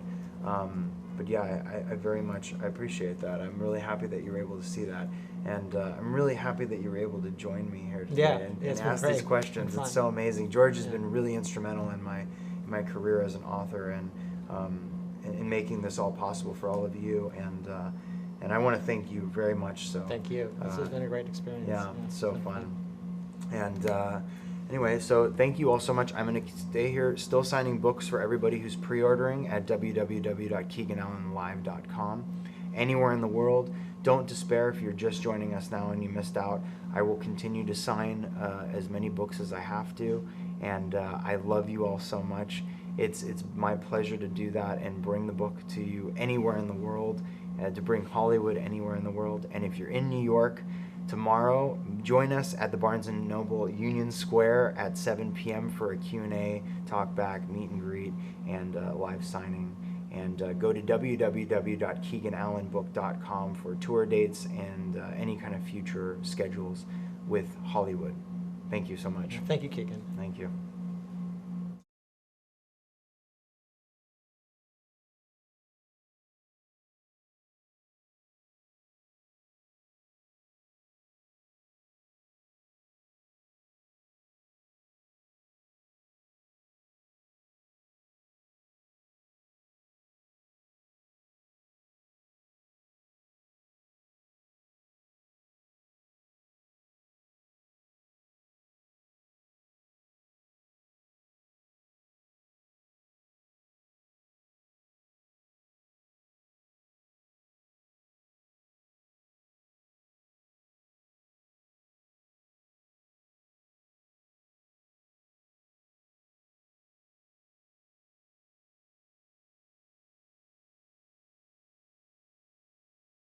But yeah, I very much appreciate that. I'm really happy that you were able to see that, and I'm really happy that you were able to join me here today and ask these questions. It's so amazing. George has been really instrumental in my career as an author, and in making this all possible for all of you. And I want to thank you very much. So thank you. This has been a great experience. Yeah, it's so fun. And anyway, so thank you all so much. I'm going to stay here still signing books for everybody who's pre-ordering at www.keeganallenlive.com. Anywhere in the world, don't despair if you're just joining us now and you missed out. I will continue to sign as many books as I have to, and I love you all so much. It's my pleasure to do that and bring the book to you anywhere in the world, to bring Hollywood anywhere in the world. And if you're in New York, tomorrow, join us at the Barnes & Noble Union Square at 7 p.m. for a Q&A, talk back, meet and greet, and live signing. And go to www.keeganallenbook.com for tour dates and any kind of future schedules with Hollywood. Thank you so much. Thank you, Keegan. Thank you.